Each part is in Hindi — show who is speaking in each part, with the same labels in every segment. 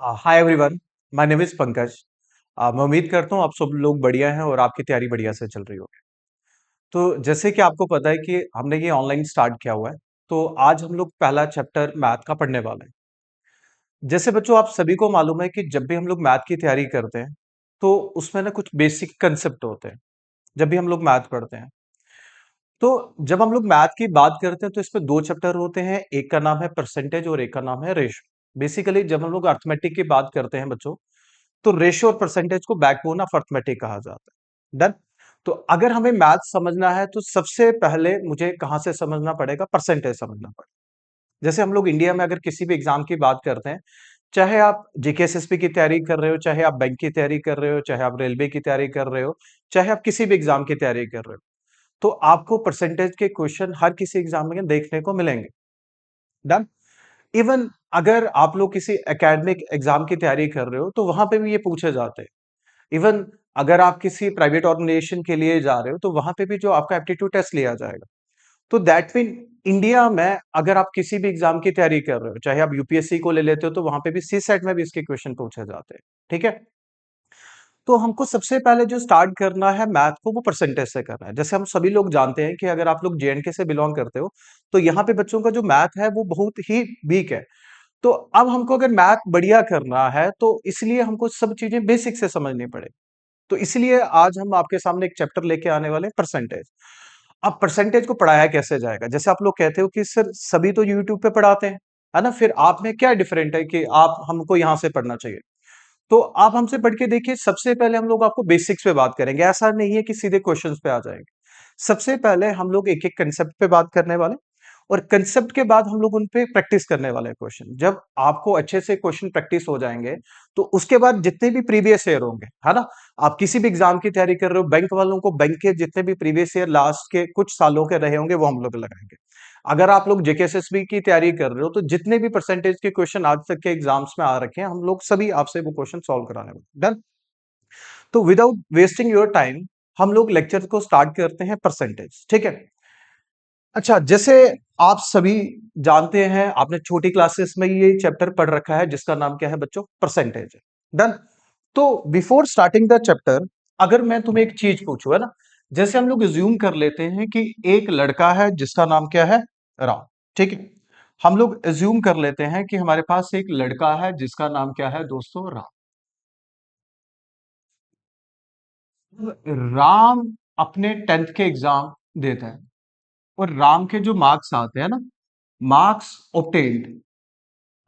Speaker 1: Hi everyone. My name is Pankaj. मैं उम्मीद करता हूँ आप सब लोग बढ़िया हैं और आपकी तैयारी बढ़िया से चल रही होगी। तो जैसे कि आपको पता है कि हमने ये ऑनलाइन स्टार्ट किया हुआ है, तो आज हम लोग पहला चैप्टर मैथ का पढ़ने वाले हैं। जैसे बच्चों आप सभी को मालूम है कि जब भी हम लोग मैथ की तैयारी करते हैं, तो उसमें ना कुछ बेसिक कंसेप्ट होते हैं। जब भी हम लोग मैथ पढ़ते हैं, तो जब हम लोग मैथ की बात करते हैं तो इसमें दो चैप्टर होते हैं। एक का नाम है परसेंटेज और एक का नाम है रेशो। बेसिकली जब हम लोग अर्थमेटिक की बात करते हैं बच्चों, तो रेशियो और परसेंटेज को बैकबोन ऑफ अर्थमेटिक कहा जाता है। डन। तो अगर हमें मैथ समझना है तो सबसे पहले मुझे कहां से समझना पड़ेगा? परसेंटेज समझना पड़ेगा। जैसे हम लोग इंडिया में अगर किसी भी एग्जाम की बात करते हैं, चाहे आप जेकेएसएसपी की तैयारी कर रहे हो, चाहे आप बैंक की तैयारी कर रहे हो, चाहे आप रेलवे की तैयारी कर रहे हो, चाहे आप किसी भी एग्जाम की तैयारी कर रहे हो, तो आपको परसेंटेज के क्वेश्चन हर किसी एग्जाम में देखने को मिलेंगे। डन। इवन अगर आप लोग किसी एकेडमिक एग्जाम की तैयारी कर रहे हो तो वहां पे भी ये पूछे जाते हैं। इवन अगर आप किसी प्राइवेट ऑर्गेनाइजेशन के लिए जा रहे हो तो वहां पे भी जो आपका एप्टीट्यूड टेस्ट लिया जाएगा। तो दैट मीन इंडिया में अगर आप किसी भी एग्जाम की तैयारी कर रहे हो, चाहे आप यूपीएससी को ले लेते हो, तो वहां पे भी सी सेट में भी इसके क्वेश्चन पूछे जाते हैं। ठीक है। तो हमको सबसे पहले जो स्टार्ट करना है मैथ को, वो परसेंटेज से करना है। जैसे हम सभी लोग जानते हैं कि अगर आप लोग जेएनके से बिलोंग करते हो, तो यहाँ पे बच्चों का जो मैथ है वो बहुत ही वीक है। तो अब हमको अगर मैथ बढ़िया करना है तो इसलिए हमको सब चीजें बेसिक से समझनी पड़ेगी। तो इसलिए आज हम आपके सामने एक चैप्टर लेके आने वाले हैं, परसेंटेज। अब परसेंटेज को पढ़ाया कैसे जाएगा? जैसे आप लोग कहते हो कि सर सभी तो यूट्यूब पे पढ़ाते हैं, है ना, फिर आप में क्या डिफरेंट है कि आप हमको यहां से पढ़ना चाहिए? तो आप हमसे पढ़ के देखिए। सबसे पहले हम लोग आपको बेसिक्स पे बात करेंगे। ऐसा नहीं है कि सीधे क्वेश्चंस पे आ जाएंगे। सबसे पहले हम लोग एक एक कंसेप्ट पे बात करने वाले, और कंसेप्ट के बाद हम लोग उन पे प्रैक्टिस करने वाले हैं क्वेश्चन। जब आपको अच्छे से क्वेश्चन प्रैक्टिस हो जाएंगे, तो उसके बाद जितने भी प्रीवियस ईयर होंगे, है ना, आप किसी भी एग्जाम की तैयारी कर रहे हो, बैंक वालों को बैंक के जितने भी प्रीवियस ईयर लास्ट के कुछ सालों के रहे होंगे वो हम लोग लगाएंगे। अगर आप लोग जेकेएसएसबी की तैयारी कर रहे हो तो जितने भी परसेंटेज के क्वेश्चन आज तक के एग्जाम्स में आ रखे हैं, हम लोग सभी आपसे वो क्वेश्चन सॉल्व कराने वाले। डन। तो विदाउट वेस्टिंग योर टाइम हम लोग लेक्चर को स्टार्ट करते हैं परसेंटेज। ठीक है। अच्छा, जैसे आप सभी जानते हैं, आपने छोटी क्लासेस में ये चैप्टर पढ़ रखा है जिसका नाम क्या है बच्चों? परसेंटेज। डन। तो बिफोर स्टार्टिंग द चैप्टर, अगर मैं तुम्हें एक चीज पूछूं, है ना, जैसे हम लोग अज्यूम कर लेते हैं कि एक लड़का है जिसका नाम क्या है? राम। ठीक है। हम लोग अज्यूम कर लेते हैं कि हमारे पास एक लड़का है जिसका नाम क्या है दोस्तों? राम। राम अपने 10th के एग्जाम देता है, और राम के जो मार्क्स आते हैं ना, मार्क्स ऑब्टेन्ड।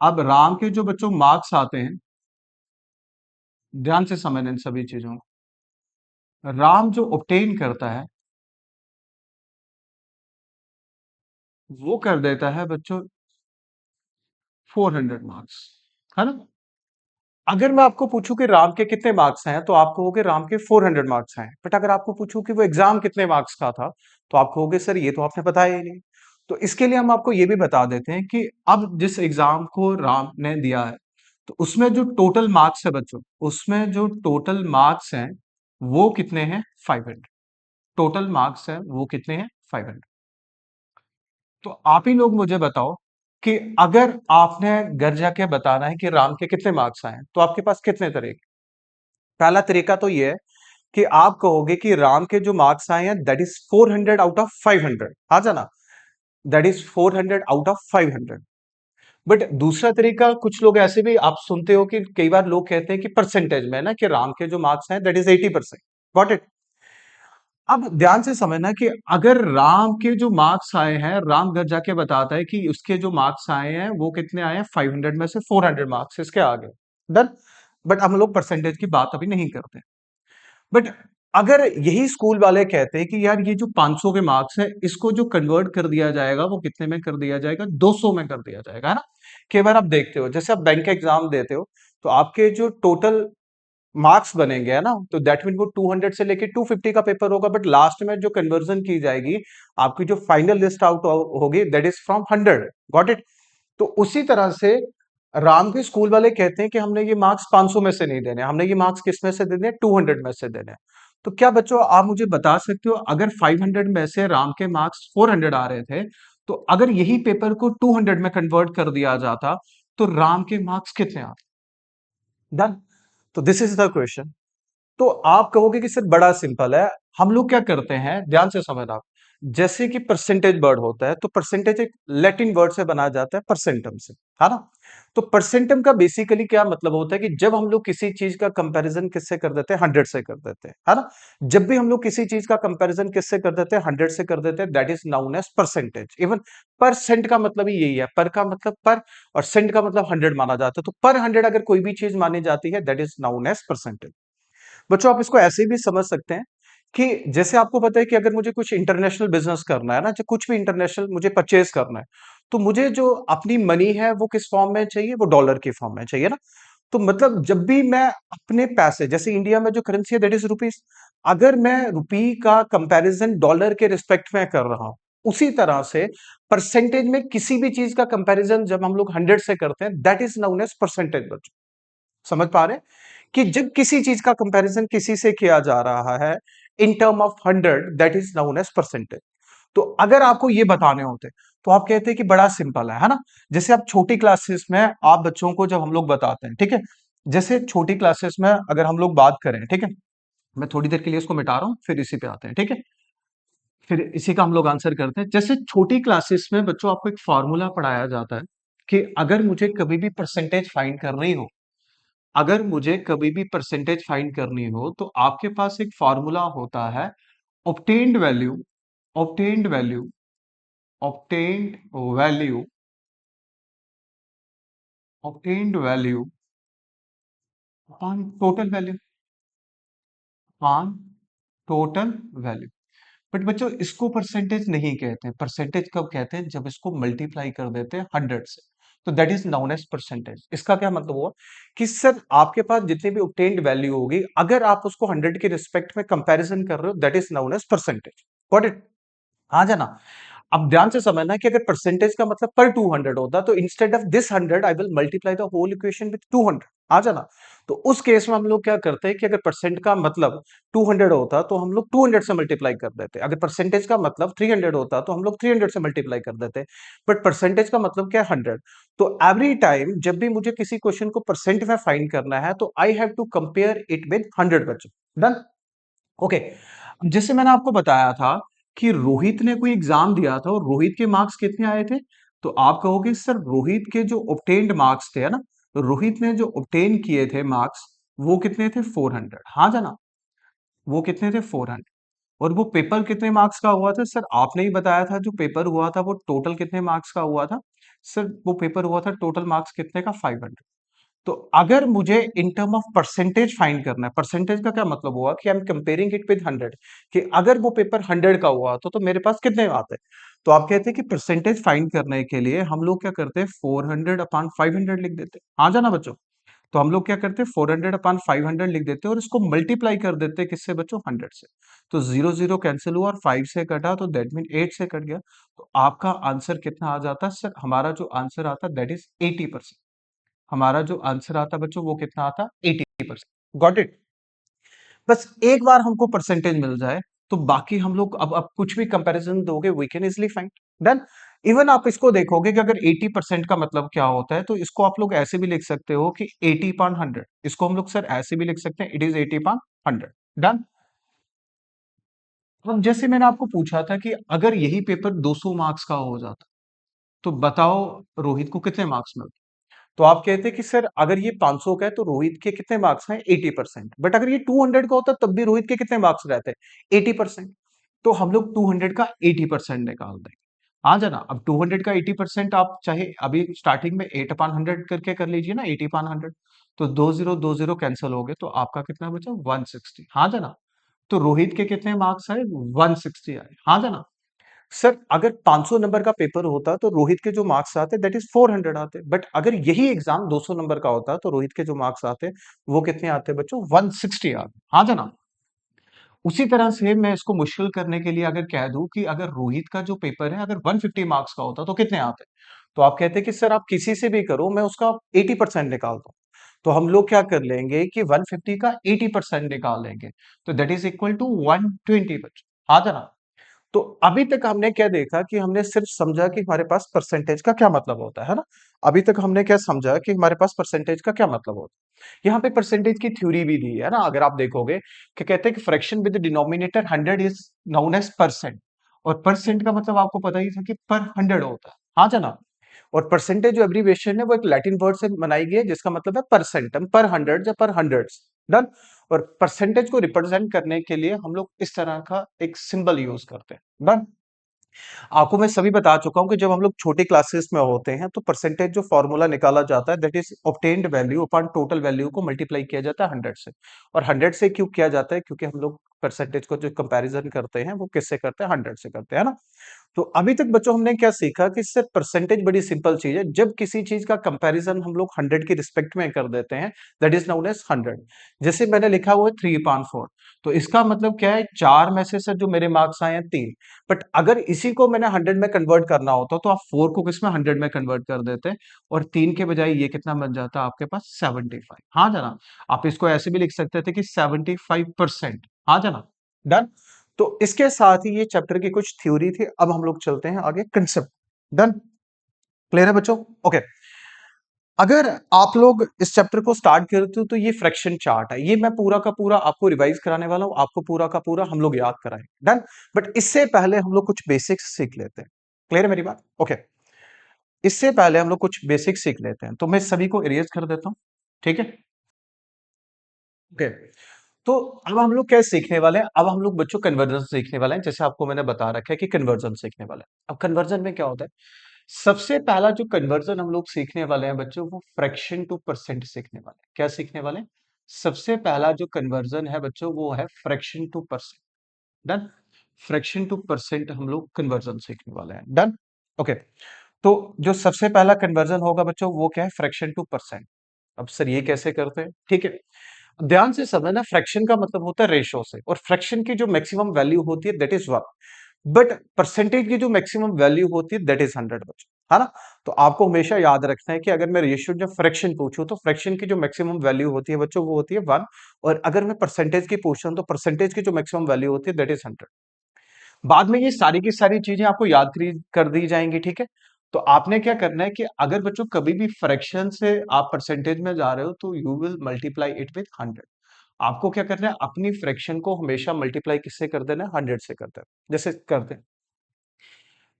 Speaker 1: अब राम के जो बच्चों मार्क्स आते हैं, ध्यान से समझना इन सभी चीजों को। राम जो ऑब्टेन करता है वो कर देता है बच्चों 400 मार्क्स, है ना। अगर मैं आपको पूछूं कि राम के कितने मार्क्स हैं, तो आप कहोगे राम के 400 मार्क्स हैं। बट अगर आपको पूछूं कि वो एग्जाम कितने मार्क्स का था, तो आप कहोगे सर ये तो आपने बताया ही नहीं। तो इसके लिए हम आपको ये भी बता देते हैं कि अब जिस एग्जाम को राम ने दिया है, तो उसमें जो टोटल मार्क्स है बच्चों, उसमें जो टोटल मार्क्स हैं वो कितने हैं? 500। टोटल मार्क्स है वो कितने हैं? 500। तो आप ही लोग मुझे बताओ कि अगर आपने घर जाके बताना है कि राम के कितने मार्क्स आए हैं, तो आपके पास कितने तरीके? पहला तरीका तो ये है कि आप कहोगे कि राम के जो मार्क्स आए हैं दैट इज 400 आउट ऑफ 500। हाँ जाना, that is 400 out of 500। But दूसरा तरीका, कुछ लोग ऐसे भी आप सुनते हो कि कई बार लोग कहते हैं कि परसेंटेज में ना, कि राम के जो मार्क्स हैं दैट इज 80%। Got it. अब ध्यान से समझना कि अगर राम के जो मार्क्स आए हैं, राम घर जाके बताता है कि उसके जो मार्क्स आए हैं वो कितने आए हैं? 500 में से 400 मार्क्स इसके आगे। डन। बट हम लोग परसेंटेज की बात अभी नहीं करते। बट अगर यही स्कूल वाले कहते हैं कि यार ये जो 500 के मार्क्स है इसको जो कन्वर्ट कर दिया जाएगा वो कितने में कर दिया जाएगा? 200 में कर दिया जाएगा, है ना। कई बार आप देखते हो, जैसे आप बैंक का एग्जाम देते हो, तो आपके जो टोटल मार्क्स बनेंगे, है ना, तो दैट मीन वो 200 से लेके 250 का पेपर होगा, बट लास्ट में जो कन्वर्जन की जाएगी, आपकी जो फाइनल लिस्ट आउट होगी that is from 100। Got it. तो उसी तरह से राम के स्कूल वाले कहते हैं कि हमने ये मार्क्स 500 में से नहीं देने, हमने ये मार्क्स किस में से देने हैं? 200 में से देने हैं। तो क्या बच्चों आप मुझे बता सकते हो, अगर 500 में से राम के मार्क्स 400 आ रहे थे, तो अगर यही पेपर को 200 में कन्वर्ट कर दिया जाता, तो राम के मार्क्स कितने आते? डन। तो दिस इज द क्वेश्चन। तो आप कहोगे कि सर बड़ा सिंपल है। हम लोग क्या करते हैं, ध्यान से समझना आप। जैसे कि परसेंटेज वर्ड होता है, तो परसेंटेज एक लैटिन वर्ड से बना जाता है, परसेंटम से, है ना। तो परसेंटम का बेसिकली क्या मतलब होता है कि जब हम लोग किसी चीज का कंपैरिजन किससे कर देते हैं, 100 से कर देते हैं, है ना। जब भी हम लोग किसी चीज का कंपैरिजन किससे कर देते हैं, 100 से कर देते हैं, that is known as percentage. Even percent का मतलब ही यही है, पर का मतलब पर, और सेंट का मतलब 100 माना जाता है। तो पर 100 अगर कोई भी चीज मानी जाती है, that is known as percentage. बच्चों आप इसको ऐसे भी समझ सकते हैं कि जैसे आपको पता है कि अगर मुझे कुछ इंटरनेशनल बिजनेस करना है ना, जो कुछ भी इंटरनेशनल मुझे परचेज करना है, तो मुझे जो अपनी मनी है वो किस फॉर्म में चाहिए, वो डॉलर की फॉर्म में चाहिए ना। तो मतलब जब भी मैं अपने पैसे, जैसे इंडिया में जो करेंसी है दैट इज रुपीस, अगर मैं रुपी का कंपैरिजन डॉलर के रिस्पेक्ट में कर रहा हूं, उसी तरह से परसेंटेज में किसी भी चीज का कंपैरिजन जब हम लोग 100 से करते हैं, that is known as percentage. बच्चों समझ पा रहे हैं कि जब किसी चीज का कंपैरिजन किसी से किया जा रहा है in term of 100, that is known as percentage. तो अगर आपको ये बताने होते तो आप कहते हैं कि बड़ा सिंपल है ना। जैसे आप छोटी क्लासेस में आप बच्चों को जब हम लोग बताते हैं, ठीक है, जैसे छोटी क्लासेस में अगर हम लोग बात करें, ठीक है, मैं थोड़ी देर के लिए इसको मिटा रहा हूं, फिर इसी पे आते हैं, ठीक है, फिर इसी का हम लोग आंसर करते हैं। जैसे छोटी क्लासेस में बच्चों आपको एक फॉर्मूला पढ़ाया जाता है कि अगर मुझे कभी भी परसेंटेज फाइंड करनी हो, अगर मुझे कभी भी परसेंटेज फाइंड करनी हो, तो आपके पास एक फॉर्मूला होता है, obtained value, obtained value, obtained value, obtained value upon total value, upon total value. But बच्चों इसको परसेंटेज नहीं कहते हैं। परसेंटेज कब कहते हैं, जब इसको मल्टीप्लाई कर देते हैं 100 से, तो that is known as percentage. इसका क्या मतलब हुआ कि सर आपके पास जितनी भी ऑब्टेन्ड वैल्यू होगी, अगर आप उसको 100 के रिस्पेक्ट में कंपैरिजन कर रहे हो, that is known as percentage. Got it. हाँ जाना। अब ध्यान से समझना कि अगर परसेंटेज का मतलब पर 200 होता, तो instead of this 100 I will multiply the whole equation with 200। आ जाना। तो उस केस में हम लोग क्या करते हैं कि अगर परसेंट का मतलब 200 होता, तो हम लोग 200 से मल्टीप्लाई कर देते। अगर परसेंटेज का मतलब 300 होता, तो हम लोग 300 से मल्टीप्लाई कर देते। बट परसेंटेज का मतलब क्या है, 100। तो एवरी टाइम जब भी मुझे किसी क्वेश्चन को परसेंट में फाइंड करना है, तो I have to compare it with 100। बच्चों डन। ओके। जैसे मैंने आपको बताया था कि रोहित ने कोई एग्जाम दिया था और रोहित के मार्क्स कितने आए थे, तो आप कहोगे सर रोहित के जो ऑब्टेन्ड मार्क्स थे, है ना, रोहित ने जो ऑब्टेन किए थे मार्क्स, वो कितने थे, 400। हाँ जाना, वो कितने थे, 400। और वो पेपर कितने मार्क्स का हुआ था, सर आपने ही बताया था जो पेपर हुआ था वो टोटल कितने मार्क्स का हुआ था। सर वो पेपर हुआ था टोटल मार्क्स कितने का, 500। तो अगर मुझे इन टर्म ऑफ परसेंटेज फाइंड करना है, परसेंटेज का क्या मतलब हुआ कि I am comparing it with 100, कि अगर वो पेपर 100 का हुआ तो मेरे पास कितने आते हैं। तो आप कहते हैं कि परसेंटेज फाइंड करने के लिए हम लोग क्या करते हैं, 400 अपॉन 500 लिख देते हैं। आ जाना बच्चों। तो हम लोग क्या करते हैं, 400 अपॉन 500 लिख देते हैं और इसको मल्टीप्लाई कर देते हैं किससे बच्चों, 100 से। तो जीरो जीरो कैंसिल हुआ और 5 से कटा, तो दैट मीन 8 से कट गया। तो आपका आंसर कितना आ जाता है, सर हमारा जो आंसर आता है दैट इज 80%। हमारा जो आंसर आता बच्चों वो कितना आता, 80%। Got it. बस एक बार हमको परसेंटेज मिल जाए, तो बाकी हम लोग अब कुछ भी कंपैरिजन दोगे we can easily find. Done. इवन आप इसको देखोगे कि अगर 80% का मतलब क्या होता है, तो इसको आप लोग ऐसे भी लिख सकते हो कि 80 पान 100। इसको हम लोग सर ऐसे भी लिख सकते हैं, इट इज 80 पान 100। डन। अब जैसे मैंने आपको पूछा था कि अगर यही पेपर 200 मार्क्स का हो जाता, तो बताओ रोहित को कितने मार्क्स मिलते। तो आप कहते हैं कि सर अगर ये 500 का है तो रोहित के कितने मार्क्स हैं, 80%। बट अगर ये 200 का होता तब भी रोहित के कितने मार्क्स रहते, 80%। तो हम लोग 200 का 80% निकाल देंगे। आ जाना। अब 200 का 80% आप चाहे अभी स्टार्टिंग में 8 अपान 100 करके कर लीजिए ना, 80 अपान 100। तो दो जीरो कैंसिल हो गए, तो आपका कितना बचा, 160। हाँ जाना। तो रोहित के कितने मार्क्स आए, 160 आए। हाँ जाना। सर अगर 500 नंबर का पेपर होता तो रोहित के जो मार्क्स आते दैट इज 400 आते। बट अगर यही एग्जाम 200 नंबर का होता तो रोहित के जो मार्क्स आते वो कितने आते बच्चों, 160 आते। हाँ जना। उसी तरह से मैं इसको मुश्किल करने के लिए अगर कह दूं कि अगर रोहित का जो पेपर है अगर 150 मार्क्स का होता तो कितने आते। तो आप कहते हैं कि सर आप किसी से भी करो, मैं उसका 80% निकाल दूं। तो हम लोग क्या कर लेंगे कि 150 का 80% निकाल लेंगे, तो दैट इज इक्वल टू 120 बच्चों। हाँ जना। तो अभी तक हमने क्या देखा कि हमने सिर्फ समझा कि हमारे पास परसेंटेज का क्या मतलब होता है ना? अभी तक हमने क्या समझा कि हमारे पास परसेंटेज का क्या मतलब होता है। यहाँ पे परसेंटेज की थ्योरी भी दी है ना, अगर आप देखोगे कि कहते हैं कि fraction with denominator 100 is known as percent, और परसेंट का मतलब आपको पता ही था कि पर 100 होता है। हाँ जना। और परसेंटेज जो एब्रीविएशन है वो एक लैटिन वर्ड से बनाई गई है जिसका मतलब है परसेंटम, पर हंड्रेड या पर हंड्रेड्स। डन। और परसेंटेज को रिप्रेजेंट करने के लिए हम लोग इस तरह का एक सिंबल यूज करते हैं। डन। आपको मैं सभी बता चुका हूं कि जब हम लोग छोटी क्लासेस में होते हैं तो परसेंटेज जो फॉर्मूला निकाला जाता है that is obtained value upon total value को मल्टीप्लाई किया जाता है 100 से। और 100 से क्यों किया जाता है? क्योंकि हम लोग परसेंटेज को जो कंपैरिजन करते हैं वो किससे करते हैं? 100 से करते हैं ना। तो अभी तक बच्चों हमने क्या सीखा कि सिर्फ परसेंटेज बड़ी सिंपल चीज है। जब किसी चीज का कंपैरिजन हम लोग 100 की रिस्पेक्ट में कर देते हैं दैट इज नोन एज 100। जैसे मैंने लिखा हुआ है 3/4, तो इसका मतलब क्या है? चार में से सर जो मेरे मार्क्स आए हैं 3। बट अगर इसी को मैंने 100 में कन्वर्ट करना होता तो आप 4 को किसमें 100 में कन्वर्ट कर देते, और 3 के बजाय ये कितना बन जाता आपके पास? 75। हाँ जना। आप इसको ऐसे भी लिख सकते थे कि 75%। हाँ जना। डन। तो इसके साथ ही ये चैप्टर की कुछ थ्योरी थी। अब हम लोग चलते हैं आगे कंसेप्ट। डन। क्लियर है बच्चों? ओके। अगर आप लोग इस चैप्टर को स्टार्ट करते हो तो ये फ्रैक्शन चार्ट है, ये मैं पूरा का पूरा आपको रिवाइज कराने वाला हूं, आपको पूरा का पूरा हम लोग याद कराएंगे। डन। बट इससे पहले हम लोग कुछ बेसिक्स सीख लेते हैं। क्लियर है मेरी बात? ओके। इससे पहले हम लोग कुछ बेसिक्स सीख लेते हैं, तो मैं सभी को इरेज कर देता हूं। ठीक है। ओके। तो अब हम लोग क्या सीखने वाले हैं? अब हम लोग बच्चों कन्वर्जन सीखने वाले हैं, जैसे आपको मैंने बता रखा है कि कन्वर्जन सीखने वाले हैं। अब कन्वर्जन में क्या होता है? सबसे पहला जो कन्वर्जन हम लोग सीखने वाले हैं बच्चों, वो फ्रैक्शन टू परसेंट सीखने वाले हैं। क्या सीखने वाले हैं? सबसे पहला जो कन्वर्जन है बच्चों वो है fraction two percent. Done. Fraction two percent हम लोग कन्वर्जन सीखने वाले हैं। डन। ओके। तो जो सबसे पहला कन्वर्जन होगा बच्चों वो क्या है? Fraction two percent. अब सर ये कैसे करते हैं? ठीक है। ध्यान से समझना, फ्रैक्शन का मतलब होता है रेशो से, और फ्रैक्शन की जो मैक्सिमम वैल्यू होती है दैट इज 1। बट परसेंटेज की जो मैक्सिमम वैल्यू होती है दैट इज 100 बच्चों। है ना? तो आपको हमेशा याद रखना है कि अगर मैं रेशियो जब फ्रैक्शन पूछूं तो फ्रैक्शन की जो मैक्सिमम वैल्यू होती है बच्चों वो होती है 1। और अगर मैं परसेंटेज की पूछता हूं तो परसेंटेज की जो मैक्सिमम वैल्यू होती है दैट इज 100। बाद में ये सारी की सारी चीजें आपको याद कर दी जाएंगी। ठीक है। तो आपने क्या करना है कि अगर बच्चों कभी भी फ्रैक्शन से आप परसेंटेज में जा रहे हो तो you will multiply it with 100। आपको क्या करना है? अपनी फ्रैक्शन को हमेशा मल्टीप्लाई किससे कर देना है? 100 से कर देना। जैसे करते हैं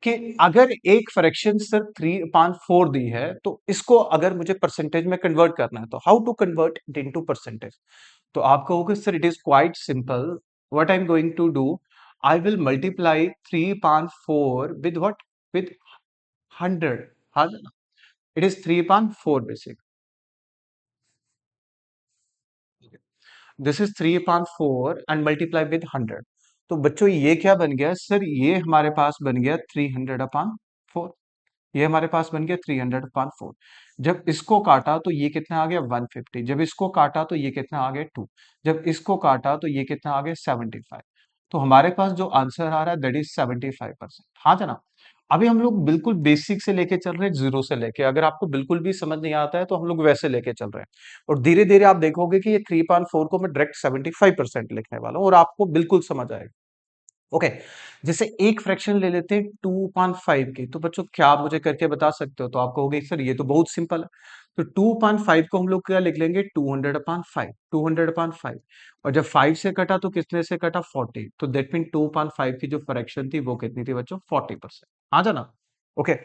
Speaker 1: कि अगर एक फ्रैक्शन सर 3/4 दी है तो इसको अगर मुझे परसेंटेज में कन्वर्ट करना है तो how to convert it into percentage? तो आप कहोगे sir it is quite simple, what I am going to do, I will multiply 3/4 with what? With 100। हाँ ना? It is 3/4 basic. This is 3/4 and multiply with 100। तो बच्चों ये क्या बन गया सर? ये हमारे पास बन गया 300/4। ये हमारे पास बन गया 300/4। जब इसको काटा तो ये कितना आ गया? 150। जब इसको काटा तो ये कितना आ गया? 2। जब इसको काटा तो ये कितना आ गया? 75। तो हमारे पास जो आंसर आ रहा है दैट इज 75%। हाँ जना। अभी हम लोग बिल्कुल बेसिक से लेके चल रहे हैं, जीरो से लेके। अगर आपको बिल्कुल भी समझ नहीं आता है तो हम लोग वैसे लेके चल रहे हैं। और धीरे धीरे आप देखोगे कि ये 3/4 को मैं डायरेक्ट 75% लिखने वाला हूँ और आपको बिल्कुल समझ आएगा। ओके। जैसे एक फ्रैक्शन ले लेते हैं 2/5 की, तो बच्चों क्या आप मुझे करके बता सकते हो? तो आप कहोगे सर ये तो बहुत सिंपल है। तो 2/5 को हम लोग क्या लिख लेंगे? 200/5। 200/5। और जब 5 से कटा तो कितने से कटा? 40। तो दैट मीन 2/5 की जो फ्रैक्शन थी वो कितनी थी बच्चों? 40%। आ जाना। ओके।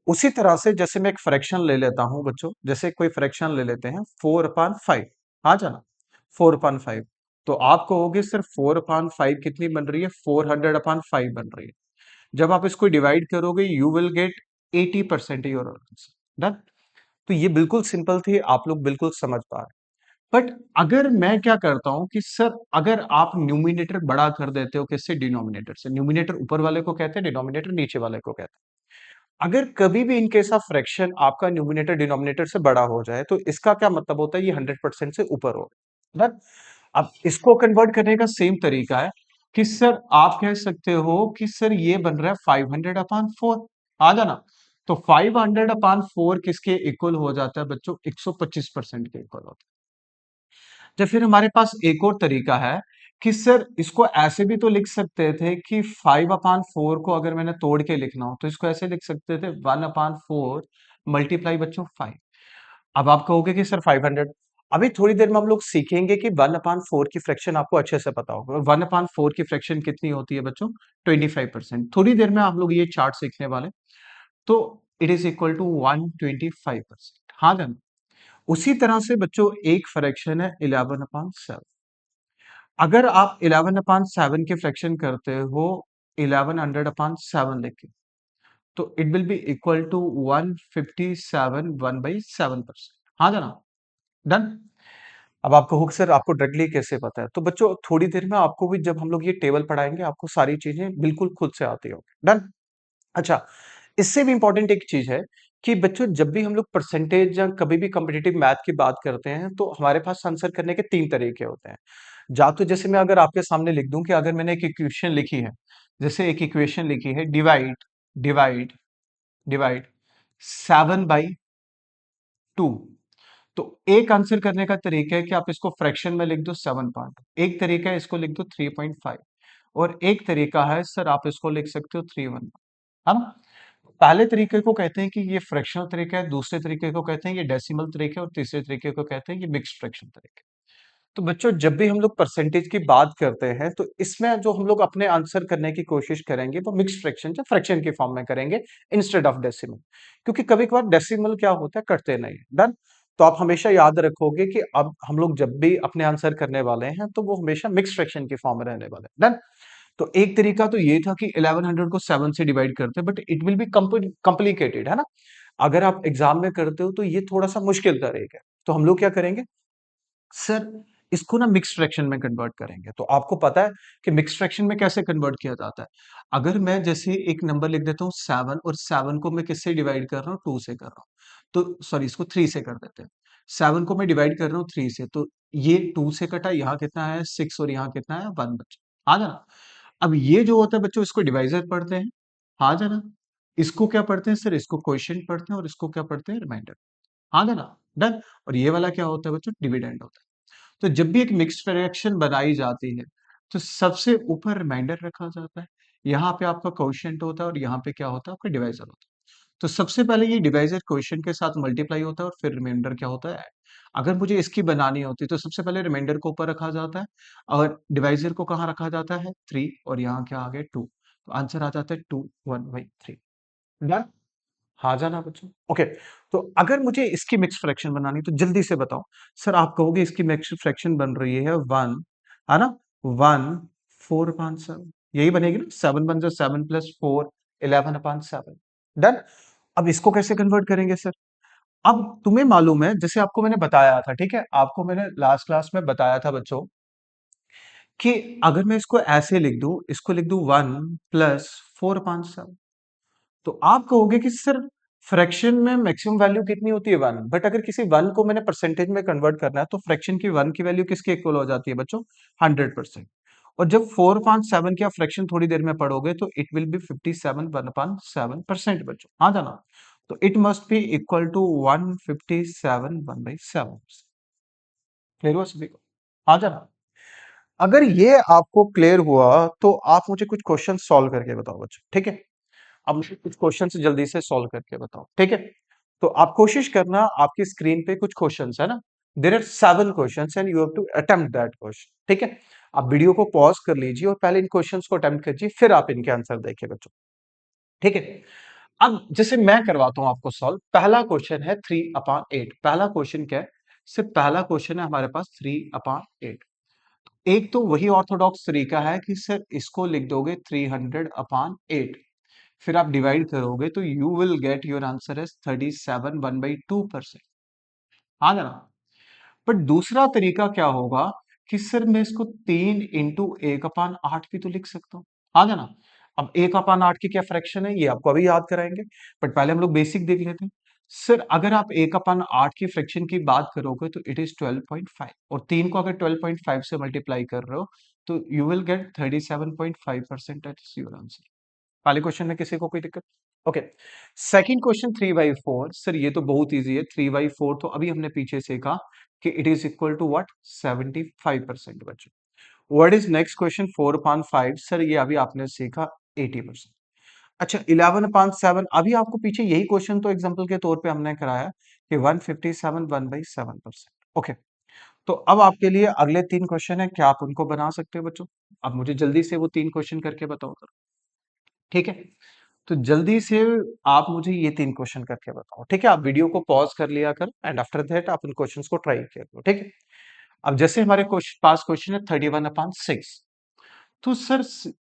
Speaker 1: उसी तरह से जैसे मैं एक फ्रैक्शन ले लेता हूं बच्चों, जैसे कोई फ्रैक्शन ले लेते हैं 4/5। आ जाना। 4/5। तो आप कहोगे सर 4/5 कितनी बन रही है? 400/5 बन रही है। जब आप इसको डिवाइड करोगे you will gate 80% your answer. Done. तो ये बिल्कुल सिंपल थी, आप लोग बिल्कुल समझ पा रहे। बट अगर मैं क्या करता हूं कि सर अगर आप न्यूमिनेटर बड़ा कर देते हो किससे? डिनोमिनेटर से। न्यूमिनेटर ऊपर वाले को कहते हैं, डिनोमिनेटर नीचे वाले को कहते हैं। अगर कभी भी इन केस ऑफ फ्रैक्शन आपका न्यूमिनेटर डिनोमिनेटर से बड़ा हो जाए तो इसका क्या मतलब होता है? ये 100% से ऊपर हो। डन। अब इसको कन्वर्ट करने का सेम तरीका है कि सर आप कह सकते हो कि सर ये बन रहा है 500/4। आ जाना। तो 500/4 किसके इक्वल हो जाता है बच्चों? 125% के इक्वल होता है। जब फिर हमारे पास एक और तरीका है कि सर इसको ऐसे भी तो लिख सकते थे कि 5/4 को अगर मैंने तोड़ के लिखना हो तो इसको ऐसे लिख सकते थे 1/4 मल्टीप्लाई बच्चों 5। अब आप कहोगे कि सर 500। अभी थोड़ी देर में हम लोग सीखेंगे कि 1/4 की फ्रैक्शन आपको अच्छे से पता होगा, और 1/4 की फ्रैक्शन कितनी होती है बच्चों? 25%। थोड़ी देर में हम लोग ये चार्ट सीखने वाले। तो इट इज इक्वल टू 125%। हाँ जान। उसी तरह से बच्चों एक फ्रैक्शन है 11/7। अगर आप 11/7 की फ्रैक्शन करते हो 1100/7 लिख के, तो it will be equal to 157 1/7%। हाँ जाना। डन। अब आप कहोगे सर आपको डायरेक्टली कैसे पता है? तो बच्चों थोड़ी देर में आपको भी जब हम लोग ये टेबल पढ़ाएंगे आपको सारी चीजें बिल्कुल खुद से आती होगी। डन। अच्छा, इससे भी इंपॉर्टेंट एक चीज है कि बच्चों जब भी हम लोग परसेंटेज या कभी भी कॉम्पिटिटिव मैथ की बात करते हैं तो हमारे पास आंसर करने के तीन तरीके होते हैं। या तो जैसे मैं अगर आपके सामने लिख दूं कि अगर मैंने एक इक्वेशन लिखी है, जैसे एक इक्वेशन लिखी है डिवाइड डिवाइड डिवाइड 7/2। तो एक आंसर करने का तरीका है कि आप इसको फ्रैक्शन में लिख दो 7 पार्ट, एक तरीका है इसको लिख दो 3.5, और एक तरीका है सर आप इसको लिख सकते हो 3/1। है ना? पहले तरीके को कहते हैं कि ये फ्रैक्शनल तरीका है, दूसरे तरीके को कहते हैं ये डेसिमल तरीका है, और तीसरे तरीके को कहते हैं ये मिक्स्ड फ्रैक्शन तरीका। तो बच्चों जब भी हम लोग परसेंटेज की बात करते हैं तो इसमें जो हम लोग अपने आंसर करने की कोशिश करेंगे वो मिक्स्ड फ्रैक्शन या फ्रैक्शन के फॉर्म में करेंगे इंस्टेड ऑफ डेसिमल। क्योंकि कभी कभार डेसिमल क्या होता है, कटते नहीं। डन। तो आप हमेशा याद रखोगे कि अब हम लोग जब भी अपने आंसर करने वाले हैं तो वो हमेशा मिक्स्ड फ्रैक्शन के फॉर्म में रहने वाले हैं। डन। तो एक तरीका तो ये था कि 1100 को 7 से डिवाइड करते हैं, but it will be complicated, है ना? अगर आप एग्जाम में करते हो तो ये थोड़ा सा मुश्किल तरीका है। तो हम लोग क्या करेंगे सर, इसको ना मिक्स्ड फ्रैक्शन में कन्वर्ट करेंगे। तो आपको पता है कि मिक्स्ड फ्रैक्शन में कैसे कन्वर्ट किया जाता है। अगर मैं जैसे एक नंबर लिख देता हूँ 7, और 7 को मैं किससे डिवाइड कर रहा हूँ? 2 से कर रहा हूँ। तो सॉरी, इसको 3 से कर देते हैं। 7 को मैं डिवाइड कर रहा हूँ 3 से, तो ये 2 से कटा, यहाँ कितना है 6, और यहाँ कितना है 1 बचा। आ जाना। अब ये जो होता है बच्चों इसको डिवाइजर पढ़ते हैं। आ जाना। इसको क्या पढ़ते हैं सर? इसको क्वोशिएंट पढ़ते हैं, और इसको क्या पढ़ते हैं? रिमाइंडर। आ जाना। डन। और ये वाला क्या होता है बच्चों? डिविडेंड होता है। तो जब भी एक मिक्स्ड फ्रैक्शन बनाई जाती है तो सबसे ऊपर रिमाइंडर रखा जाता है, यहाँ पे आपका क्वोशिएंट होता है, और यहाँ पे क्या होता है? आपका डिवाइजर होता है। तो सबसे पहले ये डिवाइजर क्वोशिएंट के साथ मल्टीप्लाई होता है, और फिर रिमाइंडर क्या होता है? ऐड। अगर मुझे इसकी बनानी होती तो सबसे पहले रिमाइंडर को ऊपर रखा जाता है, और डिवाइजर को कहाँ रखा जाता है? 3, और यहाँ क्या आ गया? 2। तो आंसर आ जाता है 2 1/3। डन। हाँ जाना बच्चों। ओके। तो अगर मुझे इसकी मिक्स फ्रैक्शन बनानी तो जल्दी से बताओ। सर आप कहोगे इसकी मिक्स फ्रैक्शन बन रही है 1, है ना? 1/4। यही बनेगी ना? 7 × 7 + 4 11/7। डन। अब इसको कैसे कन्वर्ट करेंगे सर? अब तुम्हें मालूम है, जैसे आपको मैंने बताया था, ठीक है, आपको मैंने लास्ट क्लास में बताया था बच्चों कि अगर मैं इसको ऐसे लिख दूं, इसको लिख दूं 1 + 4/7, तो आप कहोगे कि सर फ्रैक्शन में मैक्सिमम वैल्यू कितनी होती है? 1। बट अगर किसी 1 को मैंने परसेंटेज में कन्वर्ट करना है तो फ्रैक्शन की 1 की वैल्यू किसके इक्वल हो जाती है बच्चों? 100%। और जब 4/7 की आप फ्रैक्शन थोड़ी देर में पढ़ोगे तो इट विल बी 57 1/7% बच्चों। हाँ जाना। तो it must be equal to 157 1/7। Clear हुआ सभी को? हाँ जाना। अगर ये आपको क्लियर हुआ तो आप मुझे कुछ क्वेश्चन सॉल्व करके बताओ बच्चों, ठीक है? अब मुझे कुछ क्वेश्चन जल्दी से सॉल्व करके बताओ, ठीक है? तो आप कोशिश करना, आपकी स्क्रीन पे कुछ क्वेश्चंस है ना, there are 7 questions and you have to attempt that question, ठीक है? आप वीडियो को पॉज कर लीजिए और पहले इन क्वेश्चंस को अटेम्प्ट कीजिए, फिर आप इनके आंसर देखिए बच्चों, ठीक है? अब जैसे मैं करवाता हूं आपको सॉल्व। पहला क्वेश्चन है 3/8। पहला क्वेश्चन क्या है? सिर्फ पहला क्वेश्चन है हमारे पास 3/8। एक तो वही ऑर्थोडॉक्स तरीका है कि सर इसको लिख दोगे 300/8, फिर आप डिवाइड करोगे तो you will get your answer as 37 1/2%। आ गया ना? बट दूसरा तरीका क्या होगा कि सर मैं इसको 3 × 1/8 भी तो लिख सकता हूं। आ गया ना? अब 1/8 की क्या फ्रैक्शन है ये आपको अभी याद कराएंगे, बट पहले हम लोग बेसिक देख लेते हैं। सर अगर आप 1/8 की फ्रैक्शन की बात करोगे तो इट इज 12.5, और 3 को अगर 12.5 से मल्टीप्लाई कर रहे हो तो you will gate 37.5%। That's your answer. पहले क्वेश्चन में किसी को कोई दिक्कत? ओके। Second question 3/4। सर ये तो बहुत इजी है। 3/4 तो अभी हमने पीछे सीखा कि it is equal to what? 75% बच्चों। What is next question? 4/5 sir, ये अभी आपने सीखा 80%। अच्छा, 11/7 अभी आपको पीछे यही क्वेश्चन तो एग्जांपल के तौर पे हमने कराया कि 157 1/7%। ओके, तो अब आपके लिए अगले 3 क्वेश्चन है, क्या आप उनको बना सकते हो बच्चों? अब मुझे जल्दी से वो 3 क्वेश्चन करके बताओ सर। ठीक है, तो जल्दी से आप मुझे ये 3 क्वेश्चन करके बताओ। ठीक है, आप वीडियो को पॉज कर लिया करो एंड आफ्टर दैट आप उन क्वेश्चंस को ट्राई किया करो। ठीक है, अब जैसे हमारे पास क्वेश्चन है 31/6। तो सर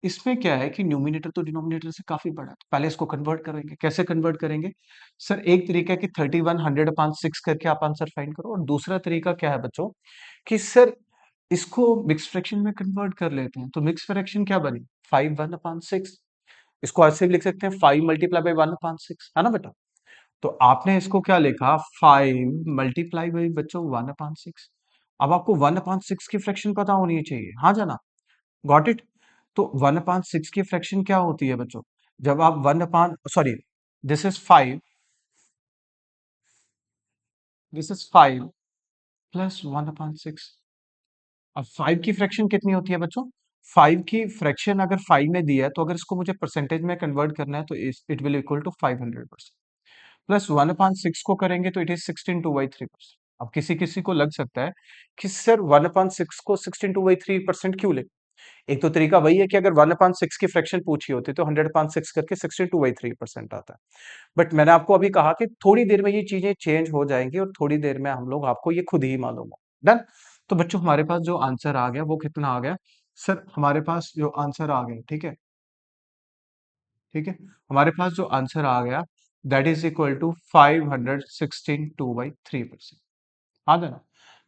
Speaker 1: इसमें क्या है कि न्यूमिनेटर तो डिनोमिनेटर से काफी बड़ा है, तो पहले इसको कन्वर्ट करेंगे। कैसे कन्वर्ट करेंगे सर? एक तरीका है कि 31 100/6 करके आप आंसर फाइंड करो, और दूसरा तरीका क्या है बच्चों कि सर इसको मिक्स फ्रैक्शन में कन्वर्ट कर लेते हैं। तो मिक्स फ्रैक्शन क्या बनी? 5 1/6। इसको ऐसे भी लिख सकते हैं 5 × 1/6, है ना बेटा? तो आपने इसको क्या लिखा? 5 × बच्चों 1/6। अब आपको 1/6 की फ्रैक्शन पता होनी चाहिए, हाँ जाना? Got it? तो 1/6 की फ्रैक्शन क्या होती है बच्चों? जब आप 1 अपान sorry, this is 5, this is 5 plus 1/6। अब 5 की फ्रैक्शन कितनी होती है बच्चों? 5 की फ्रैक्शन अगर 5 में दिया है, तो अगर इसको मुझे परसेंटेज में कन्वर्ट करना है, तो it will equal to 500%। Plus 1/6 को करेंगे तो इट इज 16/3%। अब किसी किसी को लग सकता है कि सर 1/6 को 16/3% क्यों ले? एक तो तरीका वही है कि अगर 1/6 की फ्रैक्शन पूछी होती तो 100/6 करके 62/3% आता है। बट मैंने आपको अभी कहा कि थोड़ी देर में ये चीजें चेंज हो जाएंगी और थोड़ी देर में हम लोग आपको ये खुद ही मालूम हो। डन? तो बच्चों हमारे पास जो आंसर आ गया वो कितना आ गया? सर हमारे पास जो आंसर आ गया, ठीक है, ठीक है, हमारे पास जो आंसर आ गया दैट इज इक्वल टू 516 2/3%। हाँ ना?